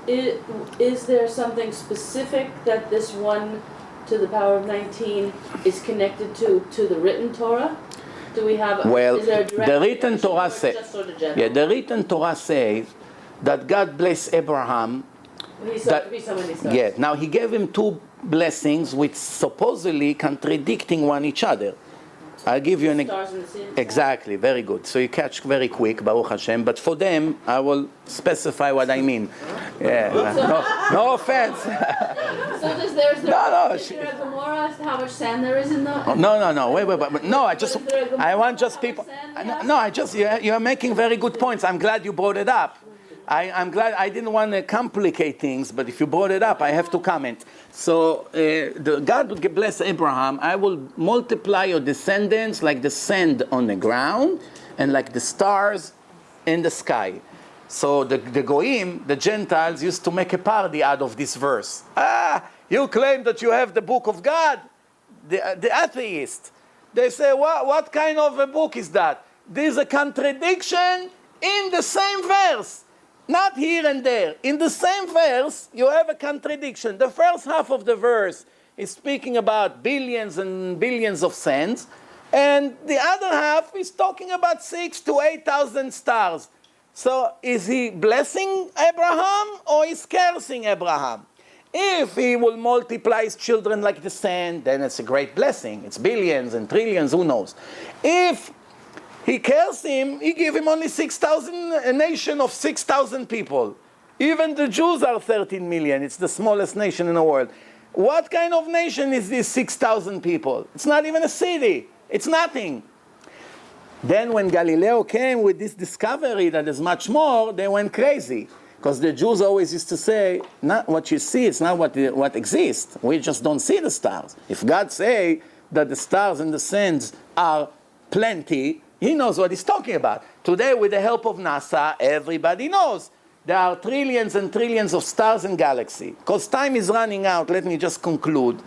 is there something specific that this 1 to the power of 19 is connected to the written Torah? Do we have? Well, is there a direct the written Torah says. The written Torah says that God blessed Abraham. He said to be so many stars. Yeah. Now he gave him 2 blessings, which supposedly contradicting one each other. I'll give you an exactly, very good. So you catch very quick, Baruch Hashem. But for them, I will specify what I mean. Yeah, no offense. So there's there a Gemara as to how much sand there is in the? No. Wait. No, I want just people. You are making very good points. I'm glad you brought it up. I'm glad. I didn't want to complicate things, but if you brought it up, I have to comment. So God would bless Abraham. I will multiply your descendants like the sand on the ground and like the stars in the sky. So the Goyim, the Gentiles, used to make a parody out of this verse. You claim that you have the book of God. The atheist. They say, what kind of a book is that? There's a contradiction in the same verse. Not here and there. In the same verse, you have a contradiction. The first half of the verse is speaking about billions and billions of sands, and the other half is talking about 6,000 to 8,000 stars. So is he blessing Abraham or is cursing Abraham? If he will multiply his children like the sand, then it's a great blessing. It's billions and trillions, who knows. If he cares him, he gave him only 6,000, a nation of 6,000 people. Even the Jews are 13 million. It's the smallest nation in the world. What kind of nation is this 6,000 people? It's not even a city. It's nothing. Then when Galileo came with this discovery that there's much more, they went crazy. Because the Jews always used to say, not what you see, it's not what exists. We just don't see the stars. If God say that the stars and the sands are plenty, he knows what he's talking about. Today, with the help of NASA, everybody knows there are trillions and trillions of stars and galaxies. Because time is running out, let me just conclude.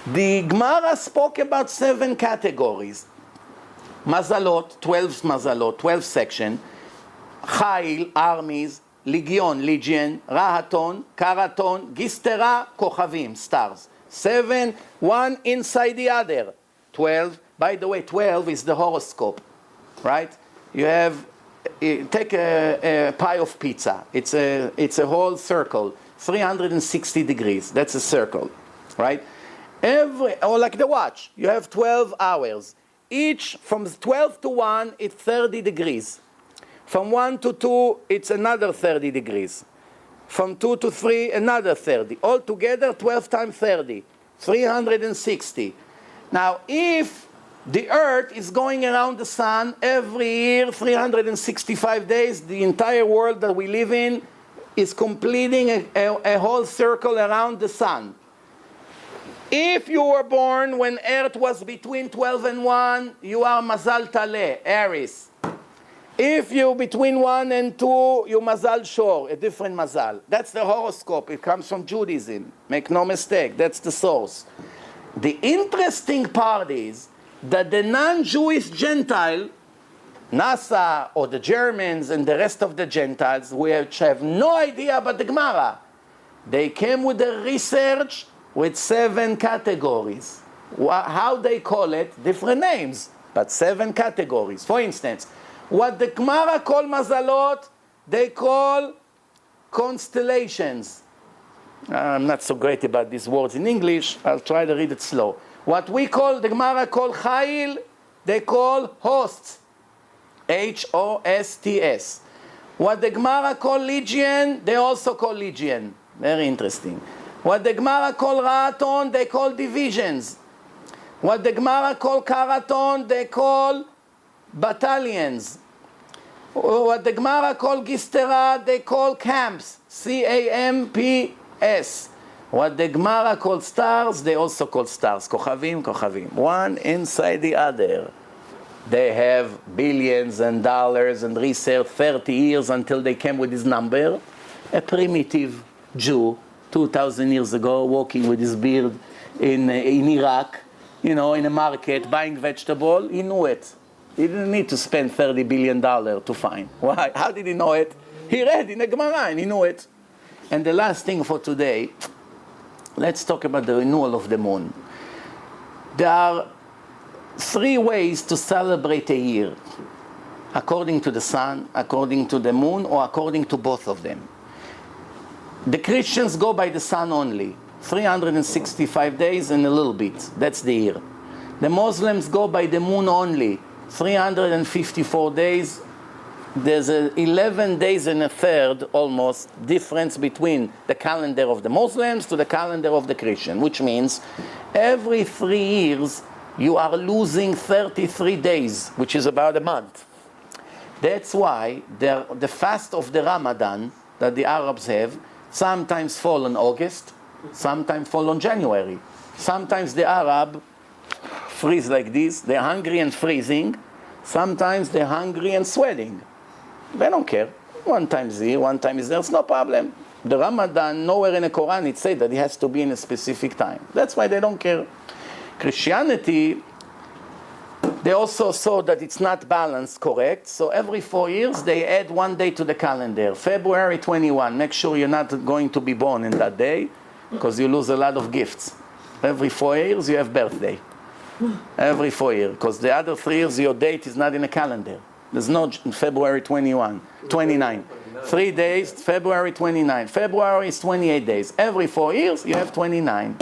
The Gemara spoke about 7 categories. Mazalot, 12 mazalot, 12 section. Chayil, armies. Legion, Rahaton, Karaton, Gistera, Kochavim, stars. 7, one inside the other. 12, by the way, 12 is the horoscope, right? You have, take a pie of pizza. It's a whole circle, 360 degrees. That's a circle, right? Or like the watch, you have 12 hours. Each, from 12 to 1, it's 30 degrees. From 1 to 2, it's another 30 degrees. From 2 to 3, another 30. Altogether, 12 times 30, 360. Now, if the Earth is going around the sun every year, 365 days, the entire world that we live in is completing a whole circle around the sun. If you were born when Earth was between 12 and 1, you are Mazal Taleh, Aries. If you're between 1 and 2, you're Mazal Shor, a different Mazal. That's the horoscope. It comes from Judaism. Make no mistake. That's the source. The interesting part is that the non-Jewish Gentile, NASA or the Germans and the rest of the Gentiles, which have no idea about the Gemara, they came with the research with 7 categories. How they call it? Different names, but 7 categories. For instance, what the Gemara call mazalot, they call constellations. I'm not so great about these words in English. I'll try to read it slow. What we call, the Gemara call chayil, they call hosts. H-O-S-T-S. What the Gemara call legion, they also call legion. Very interesting. What the Gemara call raton, they call divisions. What the Gemara call karaton, they call battalions. What the Gemara call gistera, they call camps. C-A-M-P-S. What the Gemara call stars, they also call stars. Kochavim, kochavim. One inside the other. They have billions and dollars and research 30 years until they came with this number. A primitive Jew, 2,000 years ago, walking with his beard in Iraq, in a market, buying vegetable, he knew it. He didn't need to spend $30 billion to find. Why? How did he know it? He read in the Gemara and he knew it. And the last thing for today, let's talk about the renewal of the moon. There are 3 ways to celebrate a year. According to the sun, according to the moon, or according to both of them. The Christians go by the sun only. 365 days and a little bit. That's the year. The Muslims go by the moon only. 354 days. There's 11 days and a third almost difference between the calendar of the Muslims to the calendar of the Christian, which means every 3 years you are losing 33 days, which is about a month. That's why the fast of the Ramadan that the Arabs have sometimes fall in August, sometimes fall on January. Sometimes the Arab freeze like this, they're hungry and freezing. Sometimes they're hungry and sweating. They don't care. One time is here, one time is there, it's no problem. The Ramadan, nowhere in the Quran it says that it has to be in a specific time. That's why they don't care. Christianity, they also saw that it's not balanced correct, so every 4 years they add 1 day to the calendar. February 21, make sure you're not going to be born in that day, because you lose a lot of gifts. Every 4 years you have birthday. Every 4 years, because the other 3 years your date is not in the calendar. There's no February 29. 3 days, February 29. February is 28 days. Every 4 years you have 29.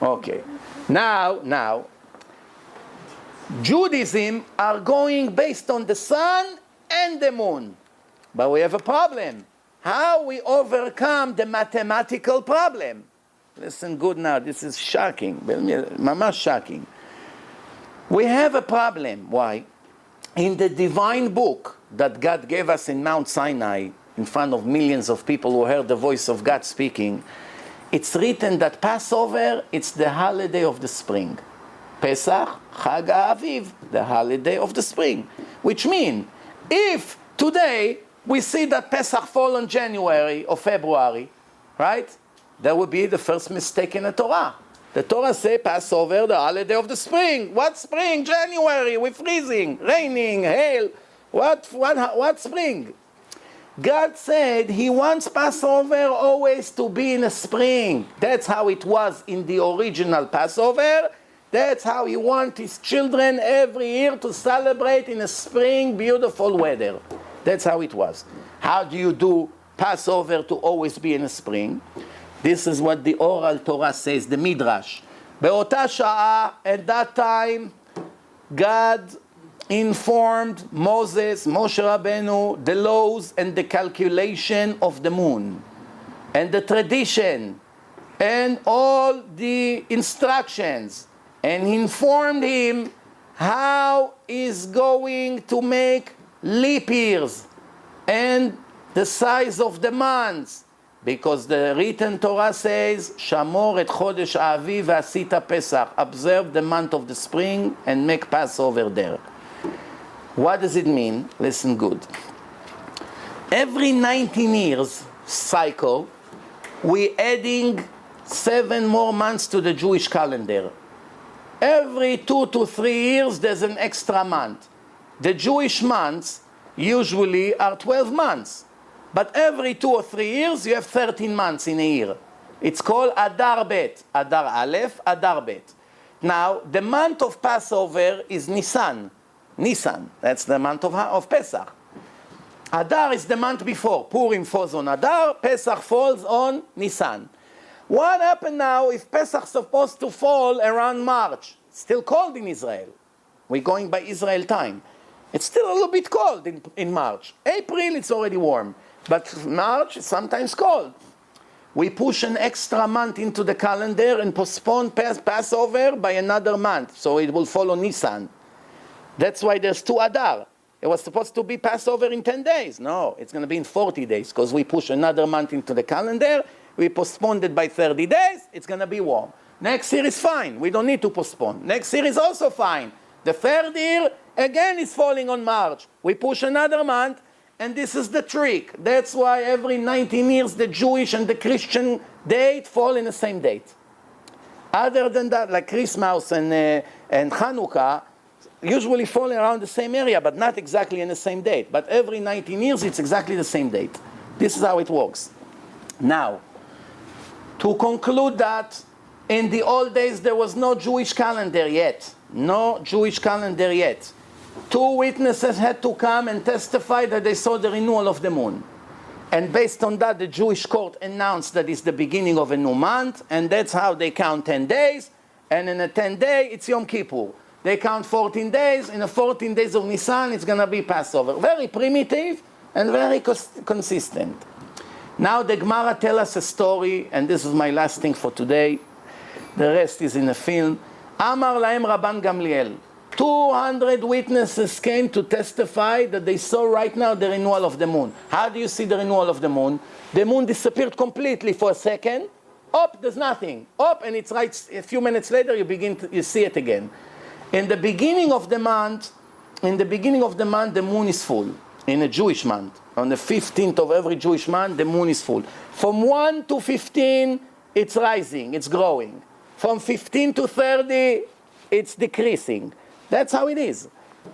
Okay. Now, Judaism are going based on the sun and the moon. But we have a problem. How we overcome the mathematical problem? Listen good now, this is shocking, mamash shocking. We have a problem. Why? In the divine book that God gave us in Mount Sinai, in front of millions of people who heard the voice of God speaking, it's written that Passover, it's the holiday of the spring. Pesach, Chag HaAviv, the holiday of the spring. Which means, if today we see that Pesach fall on January or February, right? That would be the first mistake in the Torah. The Torah say Passover, the holiday of the spring. What spring? January, we're freezing, raining, hail. What spring? God said He wants Passover always to be in the spring. That's how it was in the original Passover. That's how He wants His children every year to celebrate in the spring, beautiful weather. That's how it was. How do you do Passover to always be in the spring? This is what the oral Torah says, the Midrash. Be'ota sha'a, at that time, God informed Moses, Moshe Rabbeinu, the laws and the calculation of the moon, and the tradition, and all the instructions, and he informed him how he's going to make leap years, and the size of the months, because the written Torah says, Shamor et Chodesh Aviv v'asita Pesach, observe the month of the spring and make Passover there. What does it mean? Listen good. Every 19 years cycle, we're adding 7 more months to the Jewish calendar. Every 2 to 3 years, there's an extra month. The Jewish months usually are 12 months. But every 2 or 3 years, you have 13 months in a year. It's called Adar Bet. Adar Aleph, Adar Bet. Now, the month of Passover is Nisan. Nisan, that's the month of Pesach. Adar is the month before. Purim falls on Adar, Pesach falls on Nisan. What happened now if Pesach's supposed to fall around March? It's still cold in Israel. We're going by Israel time. It's still a little bit cold in March. April, it's already warm. But March is sometimes cold. We push an extra month into the calendar and postpone Passover by another month. So it will follow Nisan. That's why there's 2 Adar. It was supposed to be Passover in 10 days. No, it's going to be in 40 days because we push another month into the calendar. We postponed it by 30 days. It's going to be warm. Next year is fine. We don't need to postpone. Next year is also fine. The third year, again, is falling on March. We push another month, and this is the trick. That's why every 19 years, the Jewish and the Christian date fall in the same date. Other than that, like Christmas and Hanukkah, usually fall around the same area, but not exactly in the same date. But every 19 years, it's exactly the same date. This is how it works. Now, to conclude that, in the old days, there was no Jewish calendar yet. No Jewish calendar yet. 2 witnesses had to come and testify that they saw the renewal of the moon. And based on that, the Jewish court announced that it's the beginning of a new month, and that's how they count 10 days. And in a 10 day, it's Yom Kippur. They count 14 days. In the 14 days of Nisan, it's going to be Passover. Very primitive and very consistent. Now the Gemara tells us a story, and this is my last thing for today. The rest is in a film. Amar lahem Rabban Gamliel. 200 witnesses came to testify that they saw right now the renewal of the moon. How do you see the renewal of the moon? The moon disappeared completely for a second. Up, there's nothing. Up, and it's right. A few minutes later, you see it again. In the beginning of the month, the moon is full. In a Jewish month, on the 15th of every Jewish month, the moon is full. From 1 to 15, it's rising, it's growing. From 15 to 30, it's decreasing. That's how it is.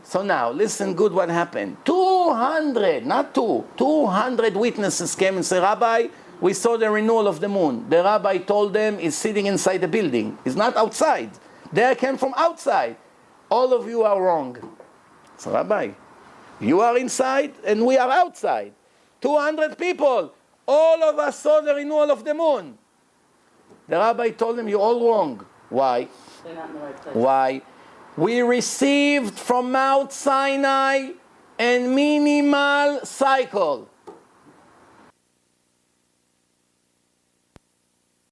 So now, listen good what happened. 200, not 2, 200 witnesses came and said, Rabbi, we saw the renewal of the moon. The rabbi told them he's sitting inside the building. He's not outside. They came from outside. All of you are wrong. So, Rabbi, you are inside and we are outside. 200 people. All of us saw the renewal of the moon. The rabbi told them, you're all wrong. Why? They're not in the right place. Why? We received from Mount Sinai a minimal cycle.